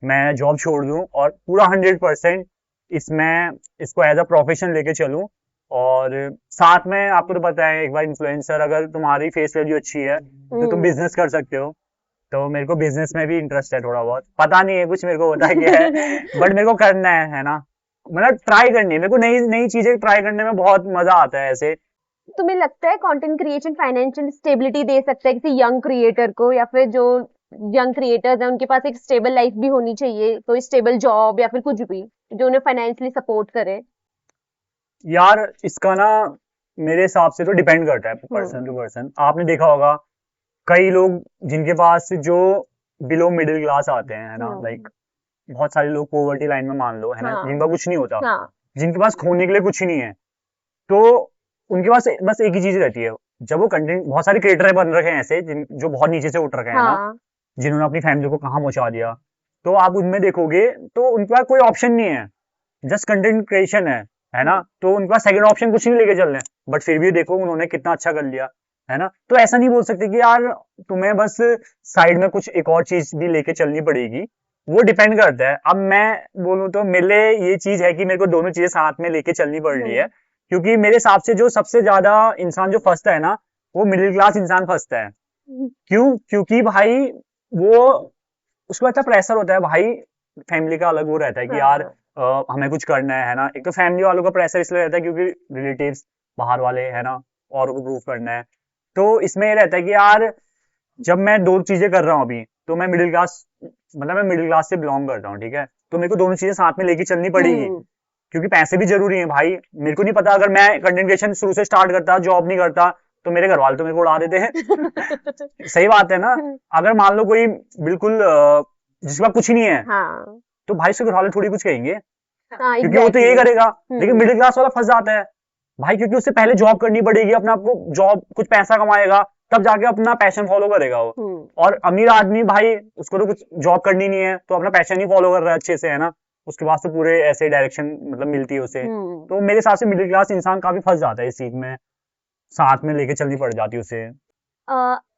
मैं जॉब छोड़ दूं और पूरा 100% इसमें इसको एज अ प्रोफेशन लेके चलूं। और साथ में आपको तो पता है, एक बार इन्फ्लुएंसर, अगर तुम्हारी फेस वैल्यू अच्छी है तो तुम बिजनेस कर सकते हो। तो मेरे को बिजनेस में भी इंटरेस्ट है, थोड़ा बहुत, पता नहीं है कुछ मेरे को होता क्या है, बट मेरे को करना है ना, मतलब ट्राई करनी है मेरे को, नई नई चीजें ट्राई करने में बहुत मजा आता है ऐसे। तुम्हें लगता है कंटेंट क्रिएशन फाइनेंशियल स्टेबिलिटी दे सकता है किसी यंग क्रिएटर को, या फिर जो यंग क्रिएटर्स हैं उनके पास एक स्टेबल लाइफ भी होनी चाहिए, कोई स्टेबल जॉब या फिर कुछ भी जो उन्हें फाइनेंशियली सपोर्ट करे? यार इसका ना मेरे हिसाब से तो डिपेंड करता है पर्सन टू पर्सन। आपने देखा होगा कई लोग जिनके पास जो बिलो मिडिल क्लास आते हैं, है ना, लाइक बहुत सारे लोग पॉवर्टी लाइन में मान लो, है ना, जिनका कुछ नहीं होता, जिनके पास खोने के लिए कुछ नहीं है, तो उनके पास बस एक ही चीज रहती है। जब वो कंटेंट, बहुत सारे क्रिएटर बन रखे हैं ऐसे जो बहुत नीचे से उठ रखे हैं ना, जिन्होंने अपनी फैमिली को कहाँ पहुंचा दिया, तो आप उनमें देखोगे तो उनके पास कोई ऑप्शन नहीं है, जस्ट कंटेंट क्रिएशन है ना। तो उनके पास सेकंड ऑप्शन कुछ नहीं लेके चल रहे, बट फिर भी देखो उन्होंने कितना अच्छा कर लिया, है ना। तो ऐसा नहीं बोल सकते कि यार तुम्हें बस साइड में कुछ एक और चीज भी लेके चलनी पड़ेगी, वो डिपेंड करता है। अब मैं बोलूं तो मेरे लिए ये चीज है कि मेरे को दोनों चीजें साथ में लेके चलनी पड़ रही है, क्योंकि मेरे हिसाब से जो सबसे ज्यादा इंसान जो फंसता है ना, वो मिडिल क्लास इंसान फंसता है। क्यों? क्योंकि भाई वो, उसको अच्छा प्रेशर होता है भाई, फैमिली का अलग वो रहता है कि यार हमें कुछ करना है ना। एक तो फैमिली वालों का प्रेशर इसलिए रहता है क्योंकि रिलेटिव्स बाहर वाले, है ना, और को प्रूफ करना है। तो इसमें ये रहता है कि यार जब मैं दो चीजें कर रहा हूँ अभी, तो मैं मिडिल क्लास, मतलब मैं मिडिल क्लास से बिलोंग करता हूँ, ठीक है, तो मेरे को दोनों चीजें साथ में लेके चलनी पड़ेगी, क्योंकि पैसे भी जरूरी है भाई। मेरे को नहीं पता, अगर मैं कंटेंट क्रिएशन शुरू से स्टार्ट करता, जॉब नहीं करता, तो मेरे घर वाले तो मेरे को उड़ा देते हैं। सही बात है ना। अगर मान लो कोई बिल्कुल जिसके पास कुछ नहीं है, तो भाई से घर वाले थोड़ी कुछ कहेंगे, क्योंकि वो तो यही करेगा। लेकिन मिडिल क्लास वाला फंस जाता है भाई, क्योंकि उससे पहले जॉब करनी पड़ेगी, अपना आपको जॉब, कुछ पैसा कमाएगा, तब जाके अपना पैशन फॉलो करेगा वो। और अमीर आदमी भाई, उसको तो कुछ जॉब करनी नहीं है, तो अपना पैशन ही फॉलो कर रहा है अच्छे से, है ना, उसके पास तो पूरे ऐसे डायरेक्शन मतलब मिलती है उसे। तो मेरे हिसाब से मिडिल क्लास इंसान काफी फंस जाता है इस चीज में, साथ में लेके चलनी पड़ जाती है उसे।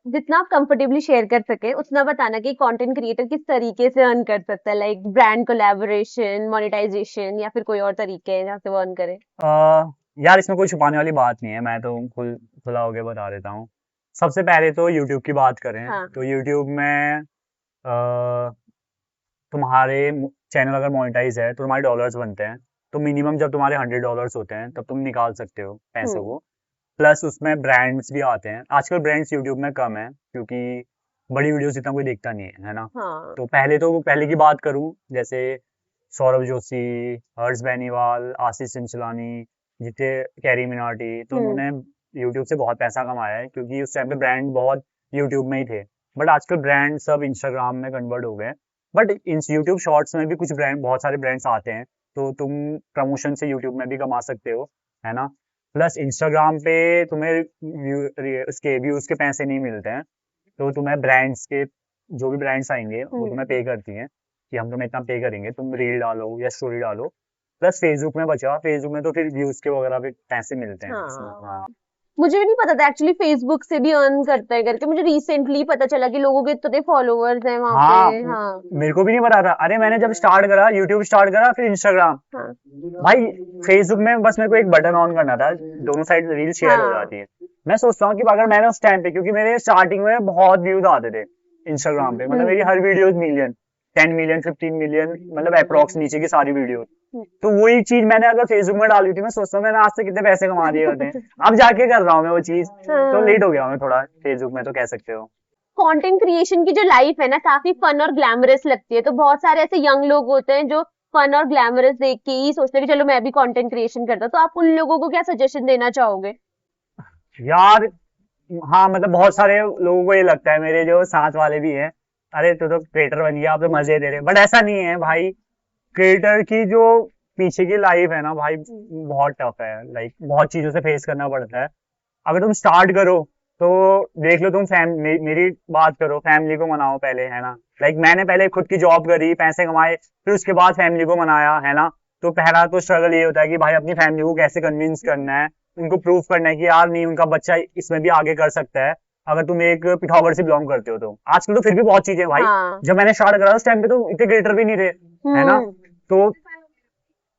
जितना आप कंफर्टेबली शेयर कर सके उतना बताना कि कंटेंट क्रिएटर किस तरीके से अर्न कर सकता है, लाइक ब्रांड कोलैबोरेशन, मोनेटाइजेशन, या फिर कोई और तरीके हैं जहाँ से वो अर्न करे। यार इसमें कोई छुपाने वाली बात नहीं है, मैं तो खुला होके बता देता हूँ। सबसे पहले तो यूट्यूब की बात करें, तो यूट्यूब में तुम्हारे चैनल अगर मोनेटाइज है तो तुम्हारे डॉलर्स बनते हैं। तो मिनिमम जब तुम्हारे $100 होते हैं तब तुम निकाल सकते हो पैसों को। प्लस उसमें ब्रांड्स भी आते हैं। आजकल ब्रांड्स यूट्यूब में कम है क्योंकि बड़ी वीडियोस इतना कोई देखता नहीं है ना। तो पहले की बात करूं, जैसे सौरभ जोशी, हर्ष बेनीवाल, आशीष चिंचलानी, जितने कैरी मिनाटी, तो उन्होंने यूट्यूब से बहुत पैसा कमाया है क्योंकि उस टाइम पे ब्रांड बहुत यूट्यूब में ही थे। बट आजकल ब्रांड सब इंस्टाग्राम में कन्वर्ट हो गए। बट इन यूट्यूब शॉर्ट्स में भी कुछ ब्रांड, बहुत सारे ब्रांड्स आते हैं, तो तुम प्रमोशन से यूट्यूब में भी कमा सकते हो, है ना। प्लस इंस्टाग्राम पे तुम्हें उसके व्यूज के पैसे नहीं मिलते हैं, तो तुम्हें ब्रांड्स के, जो भी ब्रांड्स आएंगे वो तुम्हें पे करती हैं कि हम तुम्हें इतना पे करेंगे, तुम रील डालो या स्टोरी डालो। प्लस फेसबुक में बचा, फेसबुक में तो फिर व्यूज के वगैरह भी पैसे मिलते हैं। हाँ। मुझे भी नहीं पता था एक्चुअली फेसबुक से भी अर्न करता है करके, मुझे रिसेंटली पता चला कि लोगों के इतने फॉलोअर्स हैं वहाँ पे। मेरे को भी नहीं पता था। अरे मैंने जब स्टार्ट करा, यूट्यूब स्टार्ट करा, फिर इंस्टाग्राम, भाई फेसबुक में बस मेरे को एक बटन ऑन करना था, दोनों साइड रील शेयर हो जाती है। मैं सोचता हूँ कि अगर मैंने उस टाइम पे, क्योंकि मेरे स्टार्टिंग में बहुत व्यूज आते थे इंस्टाग्राम पे, मतलब मेरी हर वीडियो मिलियन, 10 मिलियन 15 मिलियन मतलब अप्रोक्स नीचे की सारी वीडियो। तो वही चीज मैंने अगर फेसबुक में डाली थी, मैं सोचता हूँ मैंने आज से कितने पैसे कमा दिए होते हैं। अब जाके कर रहा हूँ मैं वो चीज, तो लेट हो गया हूँ मैं थोड़ा फेसबुक में, तो कह सकते हो। कंटेंट क्रिएशन की जो लाइफ है ना काफी फन और ग्लैमरस लगती है, तो बहुत सारे ऐसे यंग लोग होते हैं जो फन और ग्लैमरस देख के ही सोचते हैं कि चलो मैं भी कंटेंट क्रिएशन करता हूँ, तो आप उन लोगों को क्या सजेशन देना चाहोगे? यार हाँ, मतलब बहुत सारे लोगों को ये लगता है, मेरे जो साथ वाले भी हैं, अरे तू तो क्रिएटर बन गया, आप तो मजे दे रहे, बट ऐसा नहीं है भाई। क्रिएटर की जो पीछे की लाइफ है ना भाई, बहुत टफ है। लाइक बहुत चीजों से फेस करना पड़ता है। अगर तुम स्टार्ट करो तो देख लो, तुम मेरी बात करो, फैमिली को मनाओ पहले, है ना। लाइक मैंने पहले खुद की जॉब करी, पैसे कमाए, फिर उसके बाद फैमिली को मनाया, है ना। तो पहला तो स्ट्रगल ये होता है कि भाई अपनी फैमिली को कैसे कन्विंस करना है, उनको प्रूफ करना है कि यार नहीं, उनका बच्चा इसमें भी आगे कर सकता है। अगर तुम एक पिथौरागढ़ से बिलोंग करते हो तो आजकल तो फिर भी बहुत चीजें भाई। हाँ। जब मैंने स्टार्ट करा उस टाइम पे तो इतने क्रिएटर भी नहीं थे, है ना। तो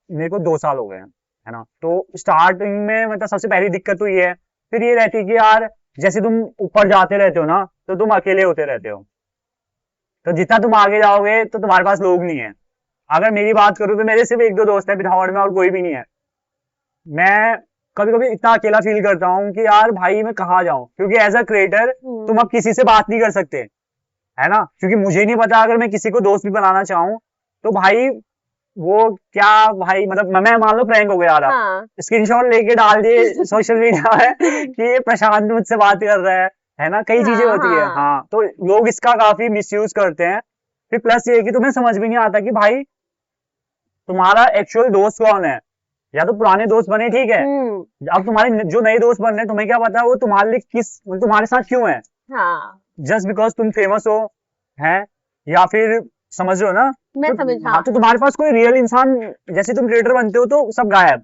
मेरे को 2 साल हो गए हैं, है ना। तो स्टार्टिंग में मतलब सबसे पहली दिक्कत तो ये है, फिर ये रहती है कि यार जैसे तुम ऊपर जाते रहते हो ना, तो तुम अकेले होते रहते हो। तो जितना तुम आगे जाओगे तो तुम्हारे पास लोग नहीं है। अगर मेरी बात करूं तो मेरे सिर्फ 1-2 दोस्त हैं पिथौरागढ़ में, और कोई भी नहीं है। मैं कभी कभी इतना अकेला फील करता हूँ कि यार भाई मैं कहाँ जाऊं, क्योंकि एज अ क्रिएटर तुम अब किसी से बात नहीं कर सकते, है ना। क्योंकि मुझे नहीं पता, अगर मैं किसी को दोस्त भी बनाना चाहूँ तो भाई वो क्या भाई, मतलब मैं मान लो प्रैंक हो गया यार, हाँ। स्क्रीनशॉट लेके डाल दिए सोशल मीडिया में कि ये प्रशांत मुझसे बात कर रहा है ना। कई चीजें होती है, हाँ। तो लोग इसका काफी मिसयूज करते हैं। फिर प्लस ये है कि तुम्हें समझ भी नहीं आता कि भाई तुम्हारा एक्चुअल दोस्त कौन है। या तो पुराने दोस्त बने, ठीक है, अब तुम्हारे जो नए दोस्त बन रहे हैं, तुम्हें क्या पता वो तुम्हारे लिए तुम्हारे साथ क्यों है। हाँ। जस्ट बिकॉज तुम फेमस हो, है, या फिर समझ रहे हो ना। मैं तो, समझ, हाँ, तो तुम्हारे पास कोई रियल इंसान, जैसे तुम क्रिएटर बनते हो तो सब गायब,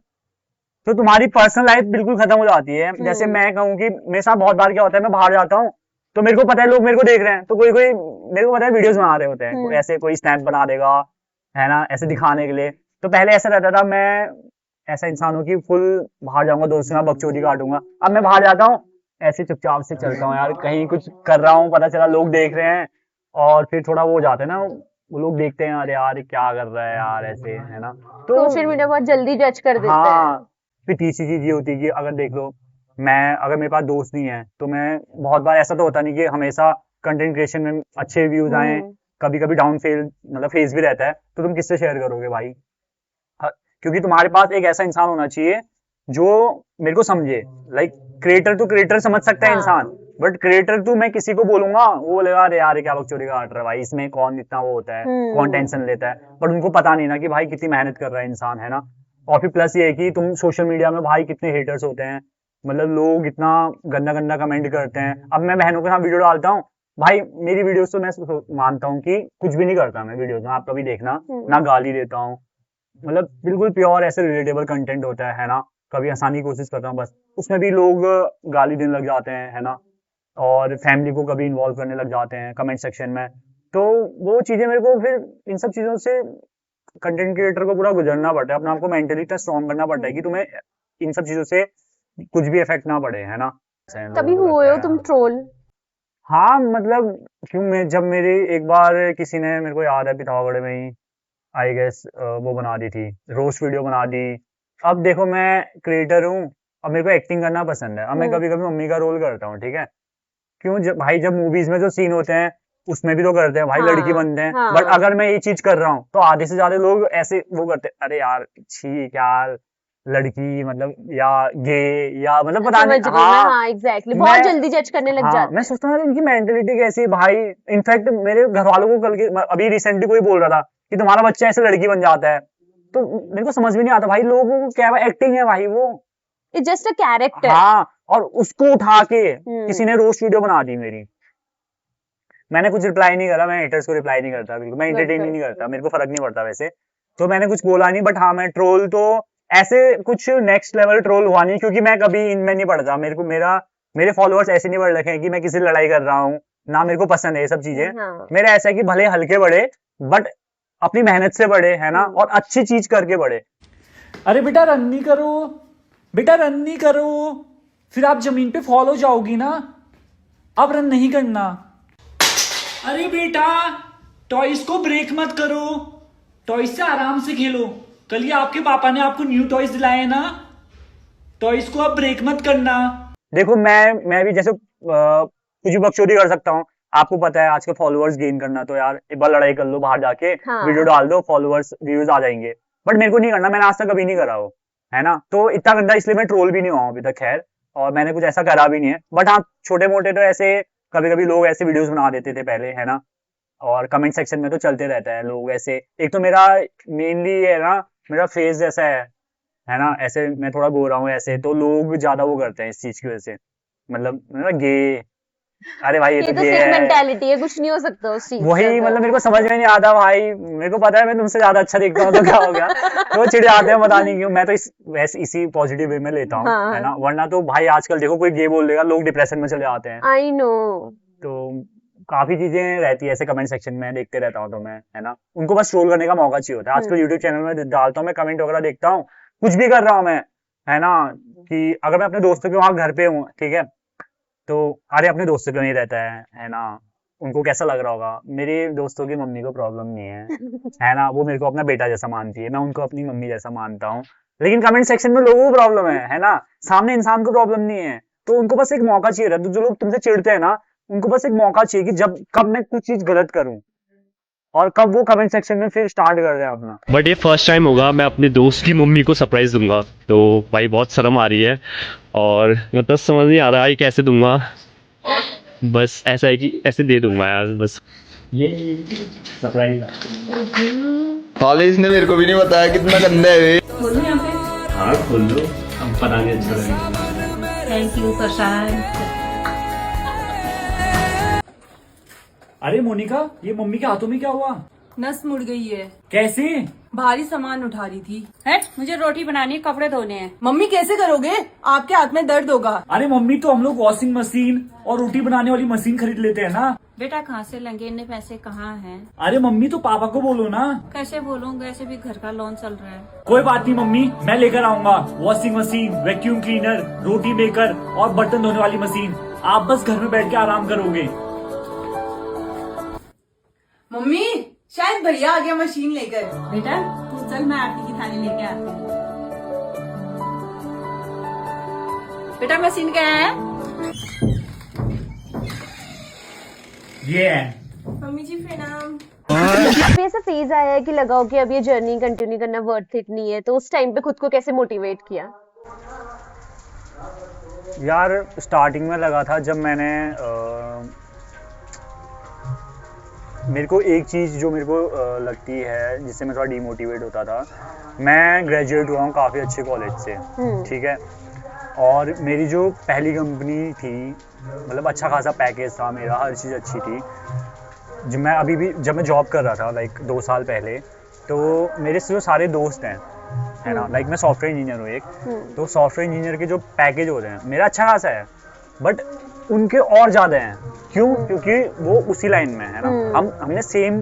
तो तुम्हारी पर्सनल लाइफ बिल्कुल खत्म हो जाती है। जैसे मैं कहूँ कि मेरे साथ बहुत बार क्या होता है, मैं बाहर जाता हूँ तो मेरे को पता है लोग मेरे को देख रहे हैं, तो कोई मेरे को पता है वीडियोस बना रहे होते हैं, कोई ऐसे कोई स्नैप बना देगा, है ना, ऐसे दिखाने के लिए। तो पहले ऐसा रहता था, मैं ऐसा इंसान हूँ कि फुल बाहर जाऊंगा, दोस्तों से बकचोदी काटूंगा। अब मैं बाहर जाता हूँ ऐसे चुपचाप से चलता हूँ यार, कहीं कुछ कर रहा हूँ, पता चला लोग देख रहे हैं, और फिर थोड़ा वो हो जाते हैं ना, वो लोग देखते हैं अरे यार क्या कर रहा है यार, ऐसे, है ना। तो सोशल मीडिया बहुत जल्दी जज कर देते हैं। हाँ। फिर तीसरी चीज ये होती है कि अगर देख लो, अगर मेरे पास दोस्त नहीं है तो मैं बहुत बार, ऐसा तो होता नहीं कि हमेशा कंटेंट क्रिएशन में अच्छे व्यूज आए, कभी कभी डाउन फेज भी रहता है, तो तुम किससे शेयर करोगे भाई। क्योंकि तुम्हारे पास एक ऐसा इंसान होना चाहिए जो मेरे को समझे। लाइक क्रिएटर टू क्रिएटर समझ सकता है इंसान, बट क्रिएटर टू मैं किसी को बोलूंगा वो बोलेगा अरे यार क्या बकचोदी काट रहा है भाई, इसमें कौन इतना वो होता है, कौन टेंशन लेता है। बट उनको पता नहीं ना कि भाई कितनी मेहनत कर रहा है इंसान, है ना। और फिर प्लस ये है कि तुम सोशल मीडिया में भाई कितने हेटर्स होते हैं, मतलब लोग इतना गंदा गंदा कमेंट करते हैं। अब मैं बहनों के साथ वीडियो डालता हूँ भाई, मेरी वीडियोस तो मैं मानता हूँ कि कुछ भी नहीं करता मैं वीडियोस में, आप कभी देखना ना गाली देता हूँ, मतलब बिल्कुल प्योर ऐसे रिलेटेबल कंटेंट होता है ना। कभी हंसाने की कोशिश करता हूँ बस, उसमें भी लोग गाली देने लग जाते हैं, है ना, और फैमिली को कभी इन्वॉल्व करने लग जाते हैं कमेंट सेक्शन में। तो वो चीजें मेरे को, फिर इन सब चीजों से कंटेंट क्रिएटर को पूरा गुजरना पड़ता है, अपने आप को मेंटली इतना स्ट्रॉन्ग करना पड़ता है कि तुम्हें इन सब चीजों से कुछ भी इफेक्ट ना पड़े, है ना। कभी हुए हो तुम ट्रोल? हाँ, मतलब क्यों, जब मेरी एक बार किसी ने, मेरे को याद है पिथौरागढ़ में ही आई गेस, वो बना दी थी, रोस्ट वीडियो बना दी। अब देखो मैं क्रिएटर हूँ, अब मेरे को एक्टिंग करना पसंद है, अब मैं कभी कभी मम्मी का रोल करता हूँ, ठीक है। क्यों, जब मूवीज में जो सीन होते हैं उसमें भी तो करते हैं भाई, लड़की बनते हैं। बट अगर मैं ये चीज कर रहा हूँ तो आधे से ज्यादा लोग ऐसे वो करते हैं, अरे यार छी यार लड़की, मतलब या गे, या मतलब पता नहीं। हाँ, एग्जैक्टली, बहुत जल्दी जज करने लग जाते हैं। मैं सोचता हूँ इनकी मेंटेलिटी कैसी है भाई। इनफैक्ट मेरे घर वालों को कल के, अभी रिसेंटली कोई बोल रहा था कि तुम्हारा बच्चा ऐसे लड़की बन जाता है, तो मेरे को समझ में नहीं आता भाई, लोगों को क्या एक्टिंग है भाई, वो इट्स जस्ट अ कैरेक्टर। हाँ, और उसको उठा के किसी ने रोस्ट वीडियो बना दी मेरी। मैंने कुछ रिप्लाई नहीं करा, मैं हेटर्स को रिप्लाई नहीं करता बिल्कुल, मैं एंटरटेन नहीं करता, मेरे को फर्क नहीं पड़ता वैसे, तो मैंने कुछ बोला नहीं। बट हाँ, मैं ट्रोल तो ऐसे कुछ नेक्स्ट लेवल ट्रोल हुआ नहीं, क्योंकि मैं कभी इनमें नहीं पड़ता। मेरे को मेरे फॉलोअर्स ऐसे नहीं बढ़ रखे हैं कि मैं किसी लड़ाई कर रहा हूँ ना, मेरे को पसंद है ये सब चीजें। मेरा ऐसा है कि भले हल्के बढ़े बट अपनी मेहनत से बढ़े, है ना, और अच्छी चीज करके बढ़े। अरे बेटा रन नहीं करो, बेटा रन नहीं करो, फिर आप जमीन पे फॉल हो जाओगी ना, अब रन नहीं करना। अरे बेटा टॉयज को ब्रेक मत करो, टॉयज से आराम से खेलो। कल ये आपके पापा ने आपको न्यू टॉयज दिलाए ना, टॉयज को अब ब्रेक मत करना। देखो मैं भी जैसे कुछ भी बकचोदी कर सकता हूँ। आपको पता है आजकल फॉलोअर्स गेन करना, तो यार एक बार लड़ाई कर लो बाहर जाके, हाँ। वीडियो डाल दो, फॉलोअर्स व्यूज आ जाएंगे। बट मेरे को नहीं करना, मैंने आज तक कभी नहीं करा हो, है ना। तो इतना गंदा इसलिए मैं ट्रोल भी नहीं हुआ हूं अभी तक, खैर, और मैंने कुछ ऐसा करा भी नहीं है। बट हाँ, छोटे मोटे तो ऐसे कभी कभी लोग ऐसे वीडियोस बना देते थे पहले, है ना, और कमेंट सेक्शन में तो चलते रहता है लोग ऐसे। एक तो मेरा मेनली है ना, मेरा फेस जैसा है ना, ऐसे मैं थोड़ा गोरा हूँ ऐसे, तो लोग ज्यादा वो करते हैं इस चीज की वजह से, मतलब गे, अरे भाई ये ये तो तो गे सिर्फ है, मेंटालिटी है, कुछ नहीं हो सकता उस चीज वही से। मतलब मेरे को समझ में नहीं आता भाई। मेरे को पता है मैं तुमसे ज्यादा अच्छा दिखता हूँ तो क्या हो गया, तो चिढ़ जाते हैं, पता नहीं क्यों। मैं तो इसी पॉजिटिव वे में लेता हूँ, हाँ। है ना, वरना तो भाई आजकल देखो कोई गे बोल देगा लोग डिप्रेशन में चले जाते हैं। I know. तो काफी चीजें रहती है ऐसे कमेंट सेक्शन में, देखते रहता हूँ तो मैं, है ना, उनको बस ट्रोल करने का मौका चाहिए होता है। आजकल यूट्यूब चैनल में डालता हूँ मैं, कमेंट वगैरह देखता हूँ, कुछ भी कर रहा हूँ मैं, है ना, कि अगर मैं अपने दोस्तों के वहां घर पे हूँ, ठीक है, तो अरे अपने दोस्तों क्यों नहीं रहता है ना, उनको कैसा लग रहा होगा। मेरे दोस्तों की मम्मी को प्रॉब्लम नहीं है ना, वो मेरे को अपना बेटा जैसा मानती है, मैं उनको अपनी मम्मी जैसा मानता हूँ। लेकिन कमेंट सेक्शन में लोगों को प्रॉब्लम है ना, सामने इंसान को प्रॉब्लम नहीं है। तो उनको बस एक मौका चाहिए रहता है। जो लोग तुमसे चिढ़ते हैं ना, उनको बस एक मौका चाहिए कि कब मैं कुछ चीज गलत करूं और कब वो कमेंट सेक्शन में फिर स्टार्ट कर दें अपना। बट ये फर्स्ट टाइम होगा मैं अपने दोस्त की मम्मी को सरप्राइज दूंगा, तो भाई बहुत शर्म आ रही है और मतलब समझ नहीं आ रहा है कैसे दूंगा। बस ऐसा है कि ऐसे दे दूंगा यार, बस ये सरप्राइज। कॉलेज ने मेरे को भी नहीं बताया कितना गंदा है वे। हाँ खोल दो, अब पता नहीं अच्छा लगेगा। थैंक यू प्रशांत। अरे मोनिका, ये मम्मी के हाथों में क्या हुआ? नस मुड़ गई है। कैसे? भारी सामान उठा रही थी। हट, मुझे रोटी बनानी है, कपड़े धोने हैं। मम्मी कैसे करोगे, आपके हाथ में दर्द होगा। अरे मम्मी, तो हम लोग वॉशिंग मशीन और रोटी बनाने वाली मशीन खरीद लेते हैं ना। बेटा कहाँ से लेंगे, इतने पैसे कहाँ हैं? अरे मम्मी, तो पापा को बोलो ना। कैसे बोलूँ, वैसे भी घर का लोन चल रहा है। कोई बात नहीं मम्मी, मैं लेकर आऊंगा वॉशिंग मशीन, वैक्यूम क्लीनर, रोटी मेकर और बर्तन धोने वाली मशीन। आप बस घर में बैठ के आराम करोगे। मम्मी शायद भैया आ गया मशीन लेकर। बेटा तू चल, मैं आरती की थाली लेके आती हूँ। बेटा मशीन क्या है? ये है। मम्मी जी प्रणाम। अभी ऐसा फेज आया है कि लगाओ कि अब ये जर्नी कंटिन्यू करना वर्थ इट नहीं है, तो उस टाइम पे खुद को कैसे मोटिवेट किया? यार स्टार्टिंग में लगा था जब मैंने मेरे को एक चीज़ जो मेरे को लगती है जिससे मैं थोड़ा डीमोटिवेट होता था। मैं ग्रेजुएट हुआ हूँ काफ़ी अच्छे कॉलेज से, ठीक है, और मेरी जो पहली कंपनी थी, मतलब अच्छा खासा पैकेज था मेरा, हर चीज़ अच्छी थी। जब मैं जॉब कर रहा था लाइक 2 साल पहले, तो मेरे से जो सारे दोस्त हैं, है ना, लाइक मैं सॉफ्टवेयर इंजीनियर हूँ एक, तो सॉफ्टवेयर इंजीनियर के जो पैकेज होते हैं मेरा अच्छा खासा है, बट उनके और ज़्यादा हैं। क्यों? क्योंकि वो उसी लाइन में है ना, हमने सेम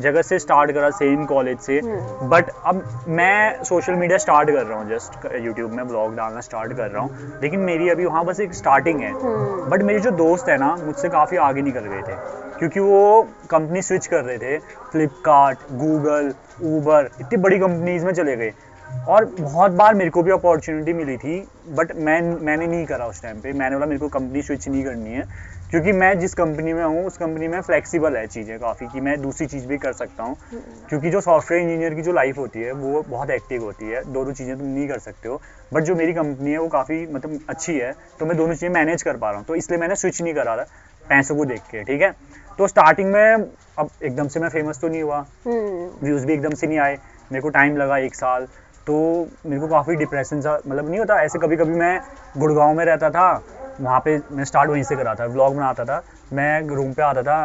जगह से स्टार्ट करा, सेम कॉलेज से, बट अब मैं सोशल मीडिया स्टार्ट कर रहा हूँ, जस्ट यूट्यूब में ब्लॉग डालना स्टार्ट कर रहा हूँ, लेकिन मेरी अभी वहाँ बस एक स्टार्टिंग है। बट मेरे जो दोस्त है ना, मुझसे काफ़ी आगे निकल गए थे, क्योंकि वो कंपनी स्विच कर रहे थे, फ्लिपकार्ट, गूगल, ऊबर, इतनी बड़ी कंपनीज में चले गए। और बहुत बार मेरे को भी अपॉर्चुनिटी मिली थी, बट मैंने नहीं करा उस टाइम पे। मैंने बोला मेरे को कंपनी स्विच नहीं करनी है, क्योंकि मैं जिस कंपनी में हूँ उस कंपनी में फ्लेक्सिबल है चीज़ें काफ़ी, कि मैं दूसरी चीज़ भी कर सकता हूँ। क्योंकि जो सॉफ्टवेयर इंजीनियर की जो लाइफ होती है वो बहुत एक्टिव होती है, दोनों चीज़ें तुम नहीं कर सकते हो। बट जो मेरी कंपनी है वो काफ़ी मतलब अच्छी है, तो मैं दोनों चीज़ें मैनेज कर पा रहा हूँ, तो इसलिए मैंने स्विच नहीं करा था पैसों को देख के, ठीक है। तो स्टार्टिंग में अब एकदम से मैं फेमस तो नहीं हुआ, व्यूज़ भी एकदम से नहीं आए, मेरे को टाइम लगा 1 साल। तो मेरे को काफ़ी डिप्रेशन सा, मतलब नहीं होता ऐसे, कभी कभी मैं गुड़गांव में रहता था, वहाँ पे मैं स्टार्ट वहीं से करा था, व्लॉग बनाता था, मैं रूम पे आता था,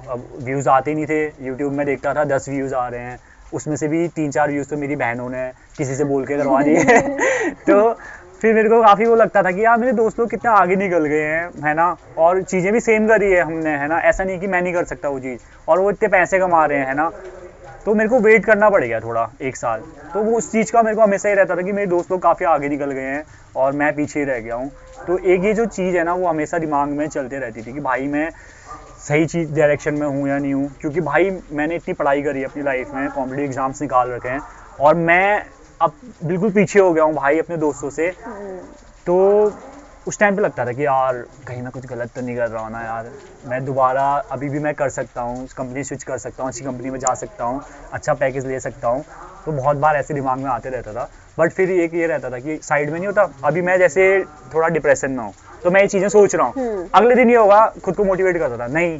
अब व्यूज़ आते नहीं थे, यूट्यूब में देखता था 10 व्यूज़ आ रहे हैं, उसमें से भी 3-4 व्यूज़ तो मेरी बहनों ने किसी से बोल के करवा दिए तो फिर मेरे को काफ़ी वो लगता था कि यार मेरे दोस्त लोग कितना आगे निकल गए हैं, है ना, और चीज़ें भी सेम करी है हमने, है ना, ऐसा नहीं कि मैं नहीं कर सकता वो चीज़, और वो इतने पैसे कमा रहे हैं, है ना। तो मेरे को वेट करना पड़ेगा थोड़ा 1 साल, तो वो उस चीज़ का मेरे को हमेशा ही रहता था कि मेरे दोस्त लोग काफ़ी आगे निकल गए हैं और मैं पीछे ही रह गया हूँ। तो एक ये जो चीज़ है ना, वो हमेशा दिमाग में चलते रहती थी कि भाई मैं सही चीज़ डायरेक्शन में हूँ या नहीं हूँ, क्योंकि भाई मैंने इतनी पढ़ाई करी है अपनी लाइफ में, कॉम्पिटिटिव एग्जाम्स निकाल रखे हैं और मैं अब बिल्कुल पीछे हो गया हूँ भाई अपने दोस्तों से। तो उस टाइम पे लगता था कि यार कहीं मैं कुछ गलत तो नहीं कर रहा हूँ ना यार, मैं दोबारा अभी भी मैं कर सकता हूँ, कंपनी स्विच कर सकता हूँ, अच्छी कंपनी में जा सकता हूँ, अच्छा पैकेज ले सकता हूँ। तो बहुत बार ऐसे दिमाग में आते रहता था, बट फिर एक ये रहता था कि साइड में नहीं होता, अभी मैं जैसे थोड़ा डिप्रेशन में हूँ तो मैं ये चीज़ें सोच रहा हूँ, अगले दिन ये होगा, खुद को मोटिवेट करता था, नहीं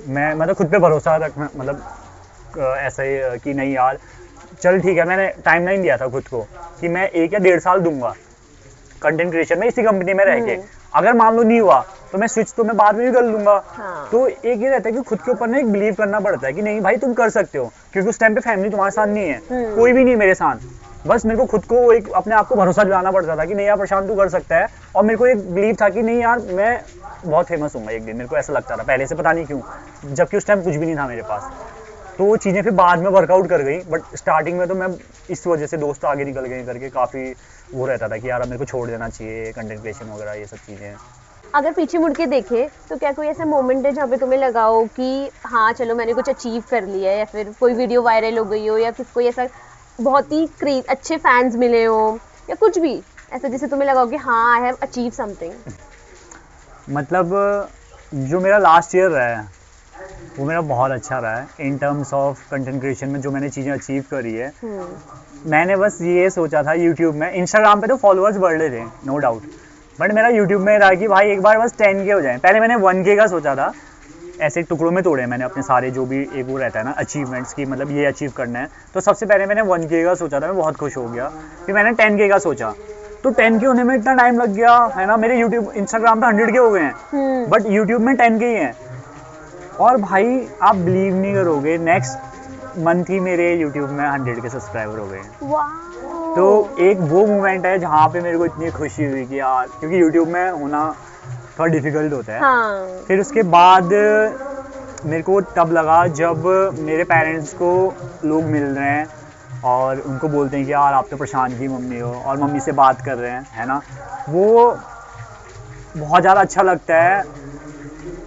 मैं मतलब खुद पे भरोसा रखना, मतलब ऐसा ही कि नहीं यार चल ठीक है। मैंने टाइमलाइन दिया था खुद को कि मैं 1 या 1.5 साल दूंगा कंटेंट क्रिएशन में इसी कंपनी में रह के, अगर मान लो नहीं हुआ तो मैं स्विच तो मैं बाद में भी कर लूंगा। तो एक ये रहता है कि खुद के ऊपर ना एक बिलीव करना पड़ता है कि नहीं भाई तुम कर सकते हो, क्योंकि उस टाइम पे फैमिली तुम्हारे साथ नहीं है, कोई भी नहीं मेरे साथ, बस मेरे को खुद को एक अपने आप को भरोसा दिलाना पड़ता था कि नहीं यार प्रशांत तू कर सकता है। और मेरे को एक बिलीव था कि नहीं यार मैं बहुत फेमस हूँगा एक दिन, मेरे को ऐसा लगता था पहले से, पता नहीं क्यों, जबकि उस टाइम कुछ भी नहीं था मेरे पास। तो वो चीज़ें फिर बाद में वर्कआउट कर गई, बट स्टार्टिंग में तो मैं इस वजह से दोस्त आगे निकल गए करके काफ़ी वो रहता था कि यार अब मेरे को छोड़ देना चाहिए कंटेंट क्रिएशन वगैरह ये सब चीज़ें। अगर पीछे मुड़ के देखे तो क्या कोई ऐसा मोमेंट है जहाँ पे तुम्हें लगा हो कि हाँ चलो मैंने कुछ अचीव कर लिया है, या फिर कोई वीडियो वायरल हो गई हो, या किसको ऐसा बहुत ही अच्छे फैंस मिले हो, या कुछ भी ऐसा जिससे तुम्हें लगा हो कि हाँ आई हैव अचीव समथिंग? मतलब जो मेरा लास्ट ईयर रहा है वो मेरा बहुत अच्छा रहा है in terms of content creation में, जो मैंने चीज़ें अचीव करी है। मैंने बस ये सोचा था यूट्यूब में, इंस्टाग्राम पे तो फॉलोअर्स बढ़ रहे थे नो डाउट, बट मेरा यूट्यूब में रहा कि भाई एक बार बस 10K हो जाए। पहले मैंने 1K का सोचा था, ऐसे टुकड़ों में तोड़े मैंने अपने सारे जो भी एक वो रहता है ना अचीवमेंट्स की, मतलब ये अचीव करना है। तो सबसे पहले मैंने 1K का सोचा था, मैं बहुत खुश हो गया। फिर मैंने 10K का सोचा, तो 10K होने में इतना टाइम लग गया है ना, मेरे यूट्यूब इंस्टाग्राम पे 100K हो गए हैं, बट यूट्यूब में 10K ही हैं। और भाई आप बिलीव नहीं करोगे, नेक्स्ट मंथ ही मेरे यूट्यूब में 100K सब्सक्राइबर हो गए। तो एक वो मोमेंट है जहाँ पे मेरे को इतनी खुशी हुई कि यार, क्योंकि यूट्यूब में होना थोड़ा डिफिकल्ट होता है। हाँ। फिर उसके बाद मेरे को तब लगा जब मेरे पेरेंट्स को लोग मिल रहे हैं और उनको बोलते हैं कि यार आप तो प्रशांत की मम्मी हो, और मम्मी से बात कर रहे हैं, है ना, वो बहुत ज़्यादा अच्छा लगता है।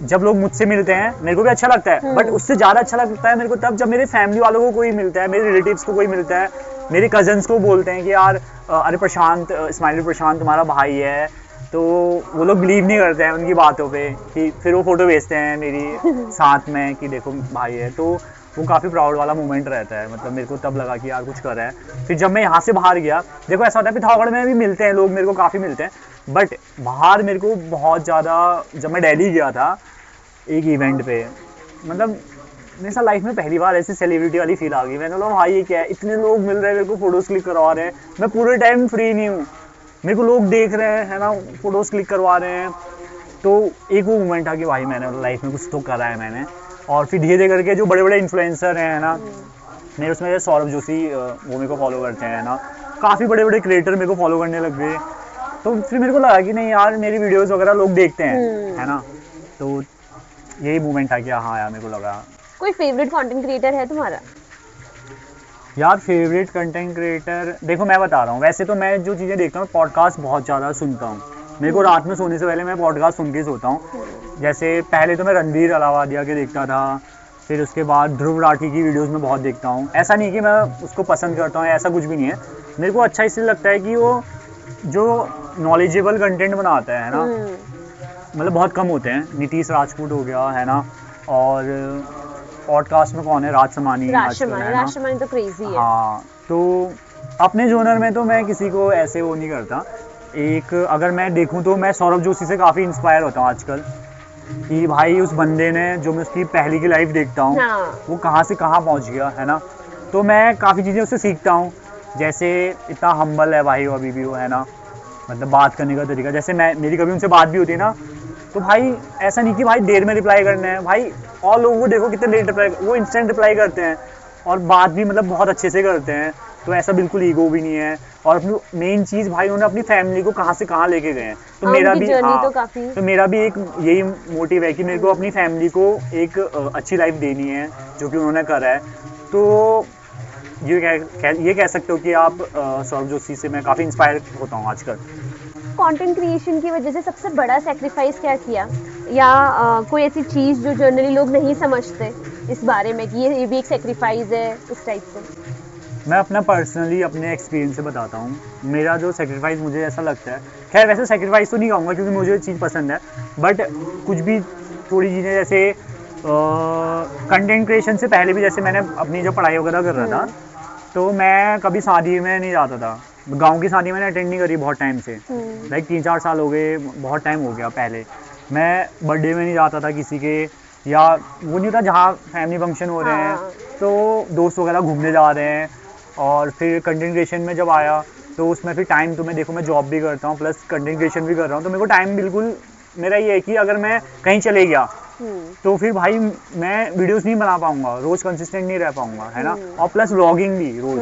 जब लोग मुझसे मिलते हैं मेरे को भी अच्छा लगता है, बट उससे ज़्यादा अच्छा लगता है मेरे को तब जब मेरे फैमिली वालों को कोई मिलता है, मेरे रिलेटिव्स को कोई मिलता है, मेरे कजन्स को बोलते हैं कि यार अरे प्रशांत, स्माइली प्रशांत तुम्हारा भाई है। तो वो लोग बिलीव नहीं करते हैं उनकी बातों पे, कि फिर वो फ़ोटो भेजते हैं मेरी साथ में कि देखो भाई है। तो वो काफ़ी प्राउड वाला मोमेंट रहता है, मतलब मेरे को तब लगा कि यार कुछ कर रहा है। फिर जब मैं यहाँ से बाहर गया, देखो ऐसा होता है पिथौरागढ़ में भी मिलते हैं लोग, मेरे को काफ़ी मिलते हैं, बट बाहर मेरे को बहुत ज़्यादा, जब मैं दिल्ली गया था एक इवेंट पे, मतलब मेरे साथ लाइफ में पहली बार ऐसी सेलिब्रिटी वाली फील आ गई। मैंने बोला भाई ये क्या है, इतने लोग मिल रहे हैं मेरे को, फ़ोटोज़ क्लिक करवा रहे हैं, मैं पूरे टाइम फ्री नहीं हूँ, मेरे को लोग देख रहे हैं, है ना, फ़ोटोज़ क्लिक करवा रहे हैं। तो एक वो मोमेंट था कि भाई मैंने लाइफ में कुछ तो करा है मैंने। और फिर धीरे धीरे करके जो बड़े बड़े इन्फ्लुएंसर हैं, है ना, मेरे उसमें सौरभ जोशी वो मेरे को फॉलो करते हैं, है ना, काफ़ी बड़े बड़े क्रिएटर मेरे को फॉलो करने लग गए। तो फिर मेरे को लगा कि नहीं यार मेरी वीडियोस वगैरह लोग देखते हैं, है ना, तो यही मोमेंट था कि हाँ यार मेरे को लगा। कोई फेवरेट कंटेंट क्रिएटर है तुम्हारा? यार फेवरेट कंटेंट क्रिएटर, देखो मैं बता रहा हूँ, वैसे तो मैं जो चीज़ें देखता हूँ, पॉडकास्ट बहुत ज़्यादा सुनता हूँ। मेरे को रात में सोने से पहले मैं पॉडकास्ट सुन के सोता हूँ। जैसे पहले तो मैं रणवीर अलावादिया के देखता था, फिर उसके बाद ध्रुव राठी की वीडियोस में बहुत देखता हूँ। ऐसा नहीं कि मैं उसको पसंद करता हूँ, ऐसा कुछ भी नहीं है, मेरे को अच्छा इसलिए लगता है कि वो जो नॉलेजेबल कंटेंट बनाता है ना, मतलब बहुत कम होते हैं। नीतीश राजपूत हो गया, है ना, और पॉडकास्ट में कौन है, राजशमानी तो क्रेजी है। हाँ, तो अपने जोनर में तो मैं किसी को ऐसे वो नहीं करता। एक अगर मैं देखूं तो मैं सौरभ जोशी से काफ़ी इंस्पायर होता हूँ आजकल, कि भाई उस बंदे ने, जो मैं उसकी पहले की लाइफ देखता हूँ, वो कहाँ से कहाँ पहुँच गया, है ना, तो मैं काफ़ी चीज़ें उससे सीखता हूँ। जैसे इतना हम्बल है भाई वो, अभी भी वो, है ना, मतलब बात करने का तरीका, जैसे मेरी कभी उनसे बात भी होती है ना, तो भाई ऐसा नहीं कि भाई देर में रिप्लाई करना है, भाई और लोगों को देखो कितने लेट रिप्लाई, वो इंस्टेंट रिप्लाई करते हैं और बात भी मतलब बहुत अच्छे से करते हैं। तो ऐसा बिल्कुल ईगो भी नहीं है। और अपनी मेन चीज़ भाई उन्होंने अपनी फैमिली को कहाँ से कहाँ लेके गए हैं। तो मेरा भी तो मेरा भी एक यही मोटिव है कि मेरे को अपनी फैमिली को एक अच्छी लाइफ देनी है, जो कि उन्होंने करा है। तो ये कह सकते हो कि आप सौरभ जोशी से मैं काफ़ी इंस्पायर होता हूँ आजकल। कंटेंट क्रिएशन की वजह से सबसे बड़ा सैक्रिफाइस क्या किया? या कोई ऐसी चीज जो जनरली लोग नहीं समझते इस बारे में कि ये भी एक सेक्रीफाइस है, इस टाइप से? मैं अपना पर्सनली अपने एक्सपीरियंस से बताता हूँ। मेरा जो सेक्रीफाइस मुझे ऐसा लगता है, खैर वैसे सेक्रीफाइस तो नहीं कहूँगा क्योंकि मुझे चीज़ पसंद है, बट कुछ भी थोड़ी चीज़ें जैसे कंटेंट क्रिएशन से पहले भी जैसे मैंने अपनी जो पढ़ाई वगैरह कर रहा था तो मैं कभी शादी में नहीं जाता था। गांव की शादी मैंने अटेंड नहीं करी बहुत टाइम से, लाइक 3-4 साल हो गए, बहुत टाइम हो गया। पहले मैं बर्थडे में नहीं जाता था किसी के, या वो नहीं होता जहाँ फैमिली फंक्शन हो रहे हैं तो दोस्त वगैरह घूमने जा रहे हैं। और फिर कंटेंट क्रिएशन में जब आया तो उसमें फिर टाइम तो मैं देखो मैं जॉब भी करता हूँ प्लस कंटेंट क्रिएशन भी कर रहा हूँ, तो मेरे को टाइम बिल्कुल मेरा ये है कि अगर मैं कहीं चले गया तो फिर भाई मैं वीडियोस नहीं बना पाऊंगा, रोज कंसिस्टेंट नहीं रह पाऊंगा, है ना। और प्लस व्लॉगिंग भी रोज,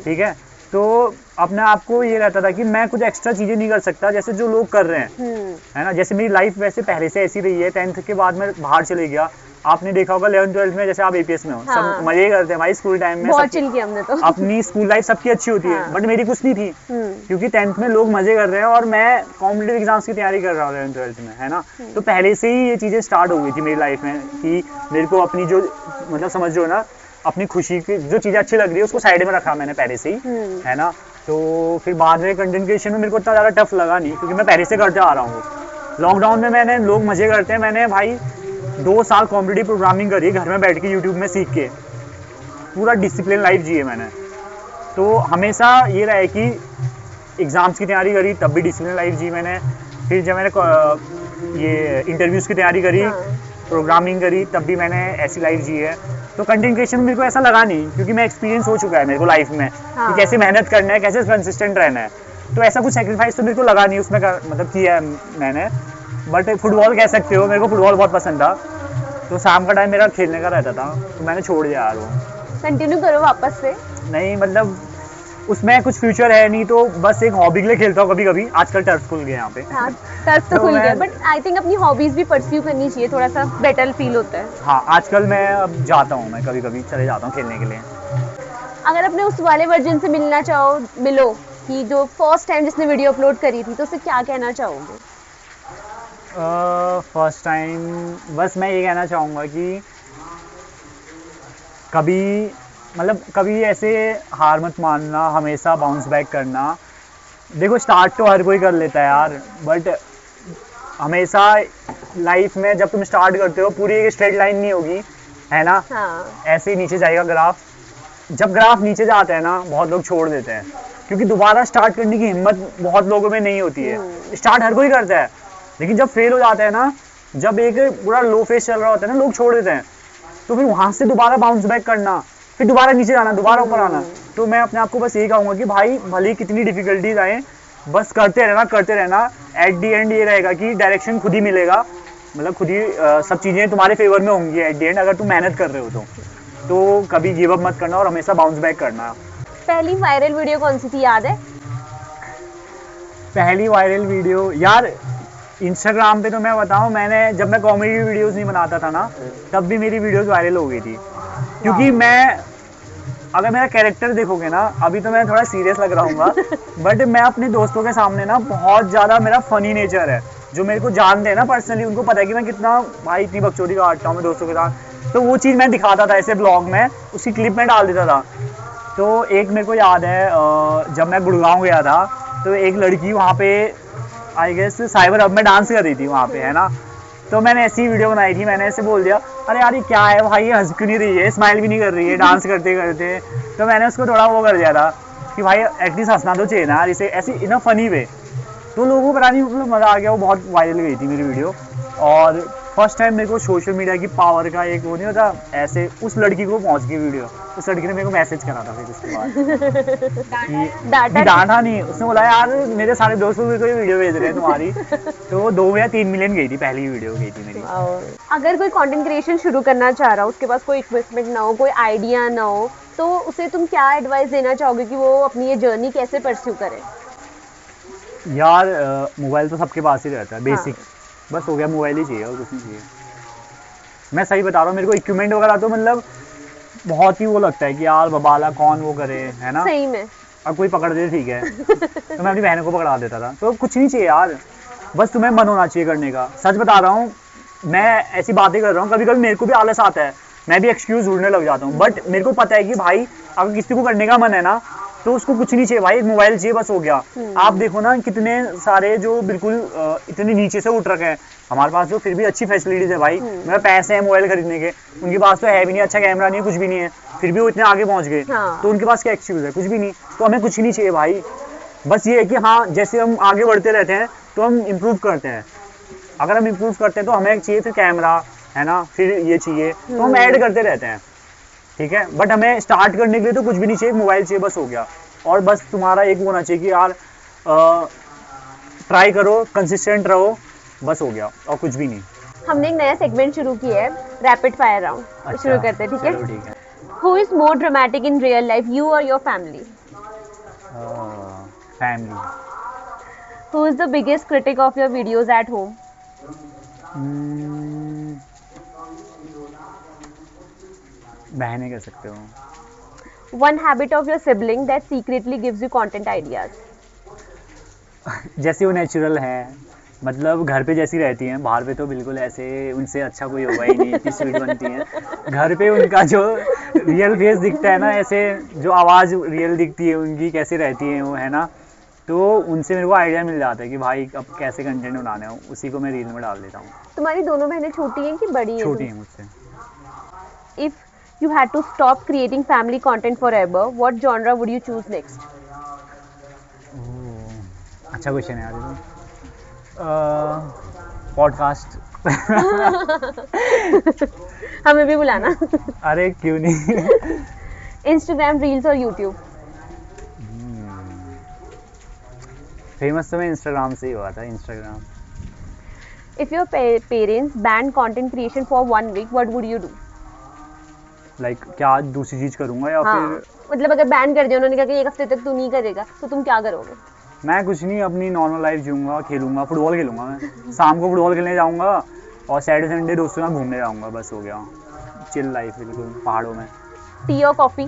ठीक है। तो अपने आप को ये रहता था कि मैं कुछ एक्स्ट्रा चीजें नहीं कर सकता जैसे जो लोग कर रहे हैं, है ना। जैसे मेरी लाइफ वैसे पहले से ऐसी रही है, 10th के बाद मैं बाहर चले गया। आपने देखा होगा 11th-12th में जैसे आप APS में हो, सब मजे करते हैं भाई स्कूल टाइम में, बहुत चिल किया हमने तो। अपनी स्कूल लाइफ सबकी अच्छी होती है, बट मेरी कुछ नहीं थी क्योंकि 10th में लोग मजे कर रहे हैं और मैं कॉम्पिटिटिव एग्जाम्स की तैयारी कर रहा हूँ 11th-12th में, है ना। तो पहले से ही ये चीजें स्टार्ट हो गई थी मेरी लाइफ में कि मेरे को अपनी जो मतलब समझ रहे हो ना, अपनी खुशी की जो चीजें अच्छी लग रही है उसको साइड में रखा मैंने पहले से ही, है ना। तो फिर बाद में कंटेंट क्रिएशन में मेरे को इतना ज़्यादा टफ लगा नहीं क्योंकि मैं पहले से करते आ रहा हूँ। लॉकडाउन में मैंने लोग मजे करते हैं, मैंने भाई 2 साल कॉम्पिटिटिव प्रोग्रामिंग करी घर में बैठ के यूट्यूब में सीख के, पूरा डिसिप्लिन लाइफ जी है मैंने। तो हमेशा ये रहा है कि एग्ज़ाम्स की तैयारी करी तब भी डिसिप्लिन लाइफ जी मैंने। फिर जब मैंने ये इंटरव्यूज़ की तैयारी करी, प्रोग्रामिंग करी, तब भी मैंने ऐसी लाइफ जी है। तो कंटेंट क्रिएशन मेरे को ऐसा लगा नहीं क्योंकि मैं एक्सपीरियंस हो चुका है मेरे को लाइफ में कि कैसे मेहनत करना है, कैसे कंसिस्टेंट रहना है। तो ऐसा कुछ सेक्रीफाइस तो मेरे को लगा नहीं उसमें मतलब किया है मैंने। बट फुटबॉल कह सकते हो, मेरे को फुटबॉल बहुत पसंद था, तो शाम का टाइम मेरा खेलने का रहता था, तो मैंने छोड़ दिया यार वो। कंटिन्यू करो वापस से। नहीं मतलब उसमें कुछ फ्यूचर है नहीं, तो बस एक हॉबी के लिए खेलता हूँ कभी कभी। आजकल टर्फ खुल गए यहाँ पे। हाँ, टर्फ तो खुल गया, बट आई थिंक अपनी हॉबीज भी परस्यू करनी चाहिए, थोड़ा सा बेटर फील होता है। हाँ, आजकल मैं अब जाता हूँ, मैं कभी कभी चले जाता हूँ खेलने के लिए। अगर अपने उस वाले वर्जन से मिलना चाहो, मिलो कि जो फर्स्ट टाइम जिसने वीडियो अपलोड करी थी, तो उससे क्या कहना चाहोगे? फर्स्ट टाइम बस मैं ये कहना चाहूँगा कि कभी ऐसे हार मत मानना, हमेशा बाउंस बैक करना। देखो स्टार्ट तो हर कोई कर लेता है यार, बट हमेशा लाइफ में जब तुम स्टार्ट करते हो पूरी एक स्ट्रेट लाइन नहीं होगी, है ना। ऐसे ही नीचे जाएगा ग्राफ। जब ग्राफ नीचे जाता है ना, बहुत लोग छोड़ देते हैं क्योंकि दोबारा स्टार्ट करने की हिम्मत बहुत लोगों में नहीं होती है। स्टार्ट हर कोई करता है, लेकिन जब फेल हो जाता है ना, जब एक पूरा लो फेस चल रहा होता है ना, लोग छोड़ देते हैं। तो फिर वहां से दोबारा बाउंस बैक करना, फिर दोबारा नीचे जाना, दोबारा ऊपर आना। तो मैं अपने आप को बस यही कहूँगा कि भाई भले कितनी डिफिकल्टीज आए, बस करते रहना। एट दी एंड ये रहेगा कि डायरेक्शन खुद ही मिलेगा, मतलब खुद ही सब चीज़ें तुम्हारे फेवर में होंगी एट दी एंड, अगर तुम मेहनत कर रहे हो तो कभी गिव अप मत करना और हमेशा बाउंस बैक करना। पहली वायरल वीडियो कौन सी थी, याद है? पहली वायरल वीडियो यार इंस्टाग्राम पे तो मैं बताऊं, मैंने जब मैं कॉमेडी वीडियोस नहीं बनाता था ना, तब भी मेरी वीडियोस वायरल हो गई थी। क्योंकि मैं अगर मेरा कैरेक्टर देखोगे ना, अभी तो मैं थोड़ा सीरियस लग रहा हूँ, बट मैं अपने दोस्तों के सामने ना बहुत ज़्यादा मेरा फनी नेचर है। जो मेरे को जानते हैं ना पर्सनली, उनको पता है कि मैं कितना भाई इतनी बकचोदी काटता हूँ मैं दोस्तों के साथ। तो वो चीज़ मैं दिखाता था ऐसे ब्लॉग में, उसकी क्लिप में डाल देता था। तो एक मेरे को याद है जब मैं गुड़गांव गया था, तो एक लड़की वहाँ पे आई गेस साइबर हब में डांस कर रही थी वहाँ पे, है ना। तो मैंने ऐसी वीडियो बनाई थी, मैंने ऐसे बोल दिया, अरे यार ये क्या है भाई, ये हंस क्यों नहीं रही है, स्माइल भी नहीं कर रही है डांस करते करते। तो मैंने उसको थोड़ा वो कर दिया था कि भाई एटलीस्ट हंसना तो चाहिए ना यार, इसे ऐसी इन अ फनी वे। तो लोगों को पता नहीं मतलब मज़ा आ गया, वो बहुत वायरल गई थी मेरी वीडियो। और फर्स्ट टाइम मेरे को सोशल मीडिया की पावर का एक वो नहीं होता, ऐसे उस लड़की को पहुंच गई वीडियो। उस लड़की ने मेरे को मैसेज करा था फिर उसके बाद डांटा नहीं, उसने बोला यार मेरे सारे दोस्तों को ये वीडियो भेज रहे हैं तुम्हारी। तो 2 या 3 मिलियन गई थी, पहली वीडियो गई थी मेरी। अगर कोई कंटेंट क्रिएशन शुरू करना चाह रहा हो, उसके पास कोई इक्विपमेंट ना हो, कोई आइडिया ना हो, तो उसे तुम क्या एडवाइस देना चाहोगे कि वो अपनी ये जर्नी कैसे परस्यू करे? यार मोबाइल तो सबके पास ही रहता है, बेसिक बस हो गया, मोबाइल ही चाहिए और कुछ नहीं चाहिए। मैं सही बता रहा हूँ, मेरे को इक्विपमेंट वगैरह तो मतलब बहुत ही वो लगता है कि यार बबाला कौन वो करे, है ना। सही में अब कोई पकड़ दे ठीक है, तो मैं अपनी बहनों को पकड़ा देता था। तो कुछ नहीं चाहिए यार, बस तुम्हें मन होना चाहिए करने का। सच बता रहा हूँ, मैं ऐसी बातें कर रहा हूँ, कभी कभी मेरे को भी आलस आता है, मैं भी एक्सक्यूज ढूंढने लग जाता हूँ, बट मेरे को पता है कि भाई अगर किसी को करने का मन है ना तो उसको कुछ नहीं चाहिए भाई, एक मोबाइल चाहिए बस, हो गया। आप देखो ना कितने सारे जो बिल्कुल इतने नीचे से उठ रखे हैं, हमारे पास तो फिर भी अच्छी फैसिलिटीज है भाई, मेरे पैसे हैं मोबाइल खरीदने के, उनके पास तो है भी नहीं, अच्छा कैमरा नहीं है, कुछ भी नहीं है, फिर भी वो इतने आगे पहुंच गए। तो उनके पास क्या एक्सक्यूज है, कुछ भी नहीं। तो हमें कुछ नहीं चाहिए भाई, बस ये है कि हाँ जैसे हम आगे बढ़ते रहते हैं तो हम इम्प्रूव करते हैं, अगर हम इम्प्रूव करते हैं तो हमें चाहिए फिर कैमरा, है ना, फिर ये चाहिए, तो हम ऐड करते रहते हैं, ठीक है। बट हमें स्टार्ट करने के लिए तो कुछ भी नहीं चाहिए, मोबाइल चाहिए बस, हो गया। और बस तुम्हारा एक होना चाहिए कि यार ट्राई करो, कंसिस्टेंट रहो, बस हो गया, और कुछ भी नहीं। हमने एक नया सेगमेंट शुरू किया है, रैपिड फायर राउंड। अच्छा, शुरू करते हैं, ठीक है? चलो ठीक है। Who is more dramatic in real life, you or your family? Family. Who is the biggest critic of your videos at home? बहनें कह सकते हो। One habit of your sibling that secretly gives you content ideas? जैसे वो natural है, मतलब घर पे जैसी रहती हैं, बाहर पे तो बिल्कुल ऐसे उनसे अच्छा कोई होगा ही नहीं, इतनी स्वीट बनती हैं। घर पे उनका जो रियल फेस दिखता है ना, ऐसे जो आवाज़ रियल दिखती है उनकी, कैसे रहती है वो, है ना, तो उनसे मेरे को आइडिया मिल जाता है कि भाई अब कैसे कंटेंट बनाना है, उसी को मैं रील में डाल देता हूँ। तुम्हारी दोनों बहनें छोटी हैं कि बड़ी हैं? छोटी हैं मुझसे। If you had to stop creating family content forever, what genre would you choose next? अच्छा क्वेश्चन है यार ये तो। पॉडकास्ट। हमें भी बुलाना। अरे क्यों नहीं। Instagram Reels और YouTube? फेमस तो मैं इंस्टाग्राम से ही हुआ था, Instagram. If your parents banned content creation for 1 week, what would you do? Like क्या दूसरी चीज करूंगा या फिर? मतलब अगर बैन कर दिया उन्होंने, कहा कि एक हफ्ते तक तू नहीं करेगा, तो तुम क्या करोगे? मैं कुछ नहीं, अपनी नॉर्मल लाइफ जीऊंगा, खेलूंगा, फुटबॉल खेलूंगा, मैं शाम को फुटबॉल खेलने जाऊंगा और सैटरडे संडे दोस्तों के साथ घूमने जाऊंगा, बस हो गया। चिल लाइफ बिल्कुल पहाड़ों में। टी और कॉफी?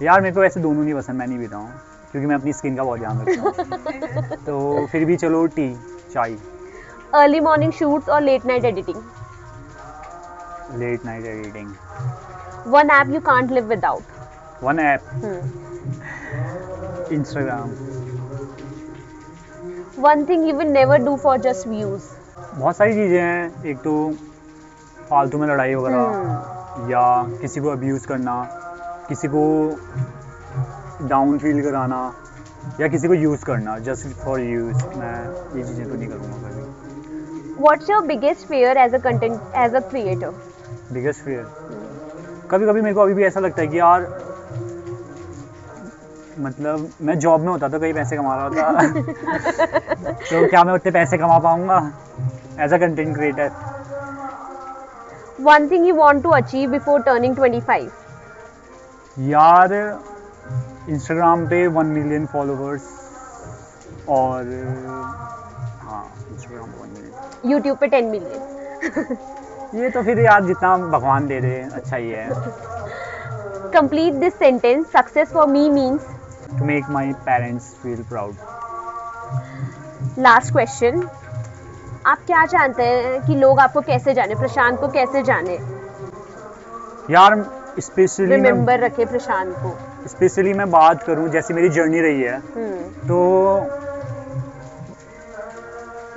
यार मेरे को वैसे दोनों नहीं पसंद, मैं नहीं पीता हूँ क्योंकि मैं अपनी स्किन का बहुत ध्यान रखता हूँ। तो फिर भी चलो टी, चाय। अर्ली मॉर्निंग शूट्स और late night editing? Late night editing. One app you can't live without? One app? Instagram. One thing you will never do for just views? बहुत सारी चीज़ें हैं, एक तो फालतू में लड़ाई वगैरह, या किसी को अब्यूज़ करना, किसी को डाउन फील कराना, या किसी को यूज़ करना जस्ट फॉर यूज़। मैं ये चीज़ें तो नहीं करूँगा कभी। What's your biggest fear as a creator? Biggest fear? कभी कभी मेरे को अभी भी ऐसा लगता है कि यार मतलब मैं जॉब में होता तो कई पैसे कमा रहा होता तो क्या मैं उतने पैसे कमा पाऊंगा as a content creator? One thing you want to achieve before turning 25? यार इंस्टाग्राम पे 1 मिलियन फॉलोवर्स, और हाँ इंस्टाग्राम पे 1 मिलियन, YouTube पे 10 million? ये तो फिर यार जितना भगवान दे दे अच्छा ही है। Complete this sentence. Success for me means? To make my parents feel proud. Last question. आप क्या चाहते हैं कि लोग आपको कैसे जाने, प्रशांत को कैसे जाने, यार स्पेशली रिमेम्बर रखे प्रशांत को? स्पेशली मैं बात करूं जैसे मेरी जर्नी रही है, तो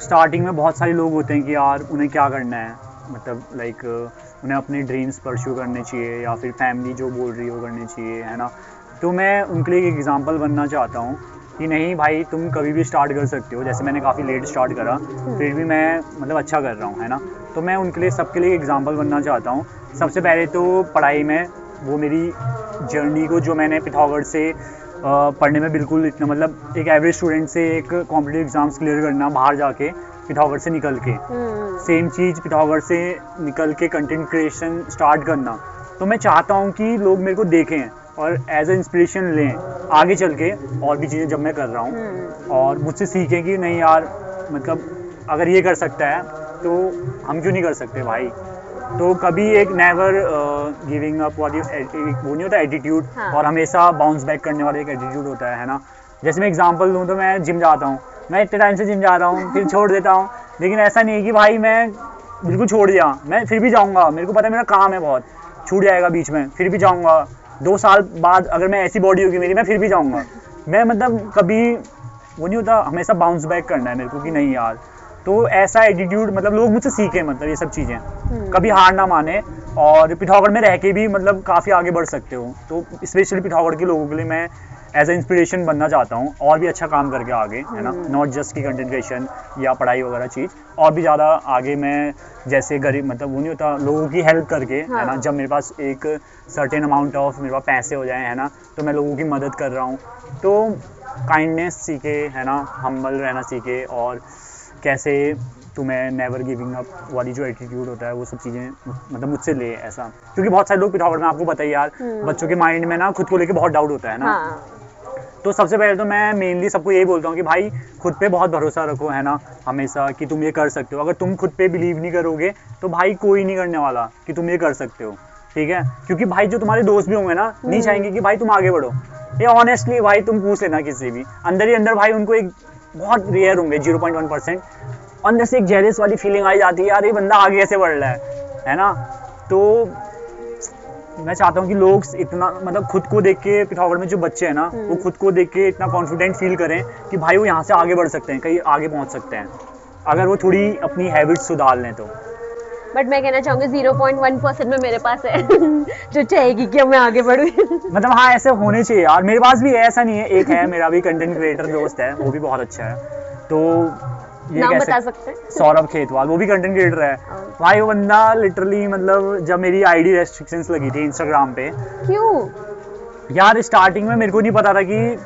स्टार्टिंग में बहुत सारे लोग होते हैं कि यार उन्हें क्या करना है, मतलब लाइक उन्हें अपने ड्रीम्स परस्यू करने चाहिए या फिर फैमिली जो बोल रही है वो करनी चाहिए, है ना। तो मैं उनके लिए एक एग्जांपल बनना चाहता हूँ कि नहीं भाई तुम कभी भी स्टार्ट कर सकते हो। जैसे मैंने काफ़ी लेट स्टार्ट करा, फिर भी मैं मतलब अच्छा कर रहा हूँ, है ना। तो मैं उनके लिए सबके लिए एग्जांपल बनना चाहता हूँ। सबसे पहले तो पढ़ाई में वो मेरी जर्नी को जो मैंने पिथागोरस से पढ़ने में बिल्कुल इतना मतलब एक एवरेज स्टूडेंट से एक कॉम्पिटिटिव एग्जाम्स क्लियर करना बाहर जाके पिथागोरस से निकल के, सेम चीज़ पिथागोरस से निकल के कंटेंट क्रिएशन स्टार्ट करना। तो मैं चाहता हूँ कि लोग मेरे को देखें और एज ए इंस्पिरेशन लें आगे चल के और भी चीज़ें जब मैं कर रहा हूँ, और मुझसे सीखें कि नहीं यार मतलब अगर ये कर सकता है तो हम क्यों नहीं कर सकते भाई। तो कभी एक नेवर गिविंग अप वाली वो नहीं होता एटीट्यूड, और हमेशा बाउंस बैक करने वाला एक एटीट्यूड होता है ना। जैसे मैं एग्जांपल दूँ तो मैं जिम जाता हूँ, मैं इतने टाइम से जिम जा रहा हूँ फिर छोड़ देता हूँ, लेकिन ऐसा नहीं है कि भाई मैं बिल्कुल छोड़ दिया, मैं फिर भी जाऊँगा, मेरे को पता है मेरा काम है बहुत, छूट जाएगा बीच में, फिर भी जाऊँगा। 2 साल बाद अगर मैं ऐसी बॉडी होगी मेरी, मैं फिर भी जाऊँगा। मैं मतलब कभी वो नहीं होता, हमेशा बाउंस बैक करना है मेरे को कि नहीं यार। तो ऐसा एटीट्यूड मतलब लोग मुझसे सीखें, मतलब ये सब चीज़ें, कभी हार ना माने, और पिथौरागढ़ में रह के भी मतलब काफ़ी आगे बढ़ सकते हो। तो स्पेशली पिथौरागढ़ के लोगों के लिए मैं एज ए इंस्पिरेशन बनना चाहता हूँ, और भी अच्छा काम करके आगे, है ना, नॉट जस्ट की कंटेंट क्रिएशन या पढ़ाई वगैरह चीज़, और भी ज़्यादा आगे मैं जैसे गरीब मतलब वो नहीं होता, लोगों की हेल्प करके, है ना, जब मेरे पास एक सर्टेन अमाउंट ऑफ मेरे पास पैसे हो जाए, है ना, तो मैं लोगों की मदद कर रहा हूँ। तो काइंडनेस सीखे, है ना, हम्बल रहना सीखे, और कैसे तुम्हें नेवर गिविंग अप वाली जो एटीट्यूड होता है वो सब चीज़ें मतलब मुझसे ले ऐसा, क्योंकि बहुत सारे लोग पिथौरागढ़ में आपको पता ही यार, बच्चों के माइंड में ना खुद को लेके बहुत डाउट होता है ना। तो सबसे पहले तो मैं मेनली सबको यही बोलता हूँ कि भाई खुद पे बहुत भरोसा रखो, है ना, हमेशा, कि तुम ये कर सकते हो। अगर तुम खुद पे बिलीव नहीं करोगे तो भाई कोई नहीं करने वाला कि तुम ये कर सकते हो, ठीक है। क्योंकि भाई जो तुम्हारे दोस्त भी होंगे ना, नहीं चाहेंगे कि भाई तुम आगे बढ़ो। ये ऑनेस्टली भाई तुम पूछ लेना किसी भी, अंदर ही अंदर भाई उनको एक बहुत रेयर होंगे 0.1% अंदर से एक जेलस वाली फीलिंग आई जाती है, यार ये बंदा आगे कैसे बढ़ रहा है ना। तो मैं चाहता हूँ कि लोग इतना मतलब खुद को देख के, पिथौरागढ़ में जो बच्चे हैं ना, वो खुद को देख के इतना कॉन्फिडेंट फील करें कि भाई वो यहाँ से आगे बढ़ सकते हैं, कहीं आगे पहुँच सकते हैं, अगर वो थोड़ी अपनी हैबिट्स सुधार लें तो। बट मैं कहना चाहूँगी 0.1% में मेरे पास है जो चाहेगी कि मैं आगे बढ़ूँ। मतलब हाँ, ऐसे होने चाहिए यार, मेरे पास भी है, ऐसा नहीं है। एक है मेरा भी कंटेंट क्रिएटर दोस्त है, वो भी बहुत अच्छा है, तो ये नाम कैसे बता सकते हैं? सौरभ खेतवाल, वो भी कंटेंट क्रिएटर है भाई। वो बंदा लिटरली मतलब जब मेरी आईडी रेस्ट्रिक्शंस लगी थी इंस्टाग्राम पे, क्यों यार स्टार्टिंग में मेरे को नहीं पता था कि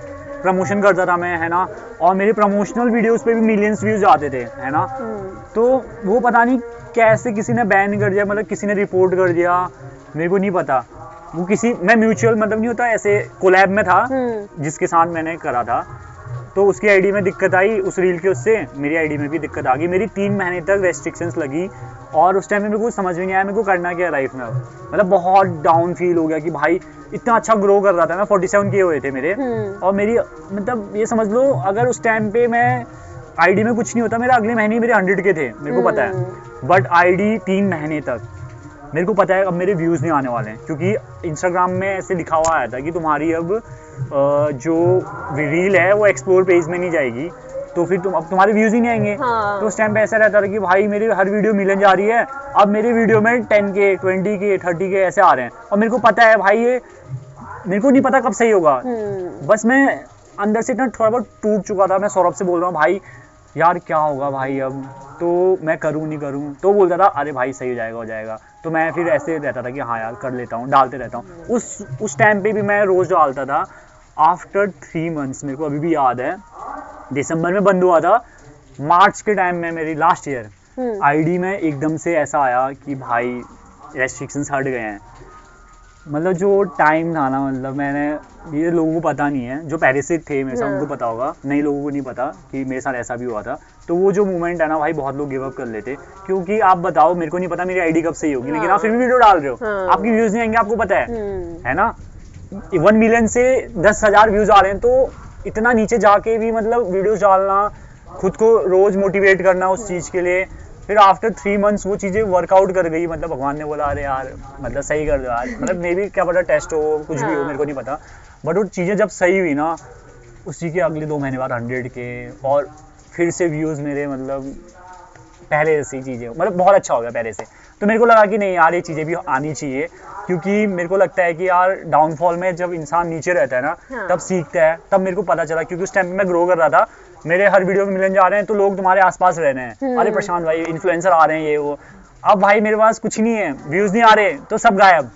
प्रमोशन करता था मैं, है ना, और मेरे प्रमोशनल वीडियोस पे भी मिलियंस व्यूज आते थे, है ना। तो वो पता नहीं कैसे किसी ने बैन कर दिया, मतलब किसी ने रिपोर्ट कर दिया, मेरे को नहीं पता। वो किसी मैं म्यूचुअल मतलब नहीं होता, ऐसे कोलैब में था जिसके साथ मैंने करा था, तो उसकी आईडी में दिक्कत आई, उस रील के उससे मेरी आईडी में भी दिक्कत आ गई। मेरी 3 महीने तक रेस्ट्रिक्शंस लगी, और उस टाइम में मेरे को समझ में नहीं आया मेरे को करना क्या है लाइफ में। मतलब बहुत डाउन फील हो गया कि भाई इतना अच्छा ग्रो कर रहा था मैं, 47 के हुए थे मेरे, और मेरी मतलब ये समझ लो अगर उस टाइम पे मैं आईडी में कुछ नहीं होता, मेरा अगले महीने मेरे 100 के थे, मेरे को पता है। बट आईडी 3 महीने तक मेरे को पता है अब मेरे व्यूज़ नहीं आने वाले हैं, क्योंकि इंस्टाग्राम में ऐसे लिखा हुआ आया था कि तुम्हारी अब जो रील है वो एक्सप्लोर पेज में नहीं जाएगी, तो फिर अब तुम्हारे व्यूज़ ही नहीं आएंगे। तो उस टाइम पे ऐसा रहता था कि भाई मेरी हर वीडियो मिलन जा रही है, अब मेरे वीडियो में 10K 20K 30K ऐसे आ रहे हैं, और मेरे को पता है भाई ये मेरे को नहीं पता कब सही होगा। बस मैं अंदर से इतना थोड़ा बहुत टूट चुका था। मैं सौरभ से बोल रहा हूँ भाई यार क्या होगा भाई अब, तो मैं करूँ नहीं करूँ, तो बोलता था अरे भाई सही हो जाएगा। तो मैं फिर ऐसे रहता था कि हाँ यार कर लेता हूँ, डालते रहता हूँ। उस टाइम पे भी मैं रोज़ डालता था। आफ्टर 3 मंथ्स, मेरे को अभी भी याद है, दिसंबर में बंद हुआ था, मार्च के टाइम में मेरी लास्ट ईयर आईडी में एकदम से ऐसा आया कि भाई रेस्ट्रिक्शंस हट गए हैं। मतलब जो टाइम था ना, मतलब मैंने ये लोगों को पता नहीं है, जो पहले से थे मेरे साथ उनको पता होगा, नए लोगों को नहीं पता कि मेरे साथ ऐसा भी हुआ था। तो वो जो मोमेंट है ना भाई, बहुत लोग गिव अप कर लेते, क्योंकि आप बताओ मेरे को नहीं पता मेरी आईडी कब सही होगी, लेकिन आप फिर भी वीडियो डाल रहे हो, आपकी व्यूज़ नहीं आएंगे, आपको पता है ना। 1 मिलियन से 10,000 व्यूज़ आ रहे हैं, तो इतना नीचे जाके भी मतलब वीडियोज़ डालना, खुद को रोज़ मोटिवेट करना उस चीज़ के लिए। फिर आफ्टर 3 मंथ्स वो चीज़ें वर्कआउट कर गई, मतलब भगवान ने बोला अरे यार मतलब सही कर दो यार, मतलब मे भी क्या पता टेस्ट हो कुछ भी हो, मेरे को नहीं पता। बट वो चीज़ें जब सही हुई ना, उसी के अगले 2 महीने बाद 100K, और फिर से व्यूज़ मेरे मतलब पहले जैसी चीज़ें, मतलब बहुत अच्छा हो गया पहले से। तो मेरे को लगा कि नहीं यार ये चीज़ें भी आनी चाहिए, क्योंकि मेरे को लगता है कि यार डाउनफॉल में जब इंसान नीचे रहता है ना तब सीखता है। तब मेरे को पता चला, क्योंकि उस टाइम में मैं ग्रो कर रहा था, मेरे हर वीडियो में मिलन जा रहे हैं, तो लोग तुम्हारे आसपास रह रहे हैं, अरे प्रशांत भाई इन्फ्लुएंसर आ रहे हैं ये वो। अब भाई मेरे पास कुछ नहीं है, व्यूज़ नहीं आ रहे, तो सब गायब।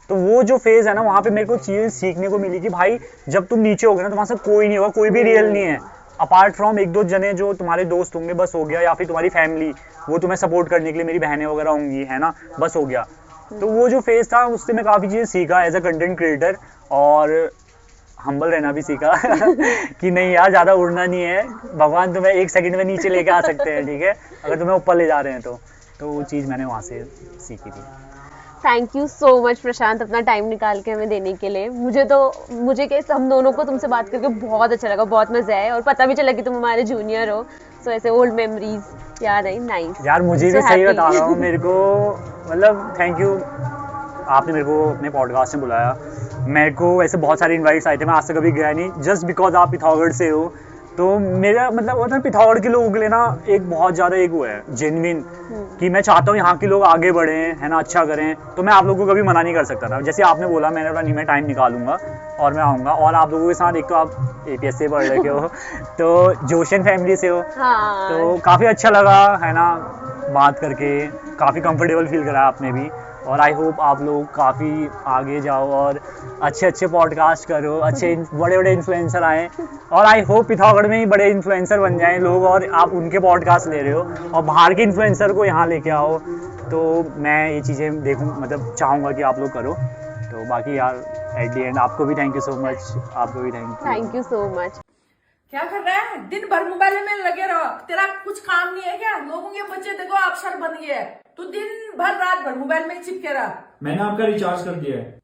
तो वो जो फेज़ है ना, वहाँ पे मेरे को चीज़ें सीखने को मिली कि भाई जब तुम नीचे होगे ना, तुम्हारे साथ कोई नहीं होगा, कोई भी रियल नहीं है, अपार्ट फ्रॉम 1-2 जने जो तुम्हारे दोस्त होंगे, बस हो गया, या फिर तुम्हारी फैमिली, वो तुम्हें सपोर्ट करने के लिए मेरी बहनें वगैरह होंगी, है ना, बस हो गया। तो वो जो फेज़ था उससे मैं काफ़ी चीज़ें सीखा एज अ कंटेंट क्रिएटर, और हम्बल रहना भी सीखा कि नहीं यार ज़्यादा उड़ना नहीं है, भगवान तुम्हें 1 सेकंड में नीचे लेके आ सकते हैं, ठीक है, अगर तुम्हें ऊपर ले जा रहे हैं तो वो चीज़ मैंने वहाँ से सीखी थी। थैंक यू सो मच प्रशांत, अपना टाइम निकाल के हमें देने के लिए। मुझे हम दोनों को तुमसे बात करके बहुत अच्छा लगा, बहुत मज़ा आया, और पता भी चला कि तुम हमारे जूनियर हो। सो ऐसे ओल्ड मेमोरीज याद आई, नाइस। यार मुझे भी सही बता रहा हूँ, मेरे को मतलब थैंक यू, आपने मेरे को अपने पॉडकास्ट में बुलाया। मेरे को वैसे बहुत सारे इनवाइट्स आए थे, मैं आज तक कभी गया नहीं, जस्ट बिकॉज आप पिथौरागढ़ से हो। तो मेरा मतलब होता है पिथौरागढ़ के लोगों के लिए ना एक बहुत ज़्यादा एक वो है जेन्युइन, कि मैं चाहता हूँ यहाँ के लोग आगे बढ़ें, है ना, अच्छा करें। तो मैं आप लोगों को कभी मना नहीं कर सकता था। जैसे आपने बोला, मैंने बोला नहीं मैं टाइम निकालूंगा और मैं आऊँगा। और आप लोगों के साथ एक तो आप APS से पढ़ रखे हो, तो जोशन फैमिली से हो, हाँ। तो काफ़ी अच्छा लगा, है ना, बात करके काफ़ी कंफर्टेबल फील करा आपने भी। और आई होप आप लोग काफ़ी आगे जाओ और अच्छे अच्छे पॉडकास्ट करो, अच्छे बड़े बड़े इन्फ्लुएंसर आए। और आई होप पिथौरागढ़ में ही बड़े इन्फ्लुएंसर बन जाएं लोग, और आप उनके पॉडकास्ट ले रहे हो और बाहर के इन्फ्लुएंसर को यहाँ लेके आओ। तो मैं ये चीज़ें देखूँ, मतलब चाहूँगा कि आप लोग करो। तो बाकी यार एट दी एंड आपको भी थैंक यू सो मच, आपको भी थैंक यू सो मच। क्या कर रहा है? दिन भर मोबाइल में लगे रहो, तेरा कुछ काम नहीं है क्या? लोगों के बच्चे देखो अफसर बन गए, तू दिन भर रात भर मोबाइल में चिपके रहा। मैंने आपका रिचार्ज कर दिया है।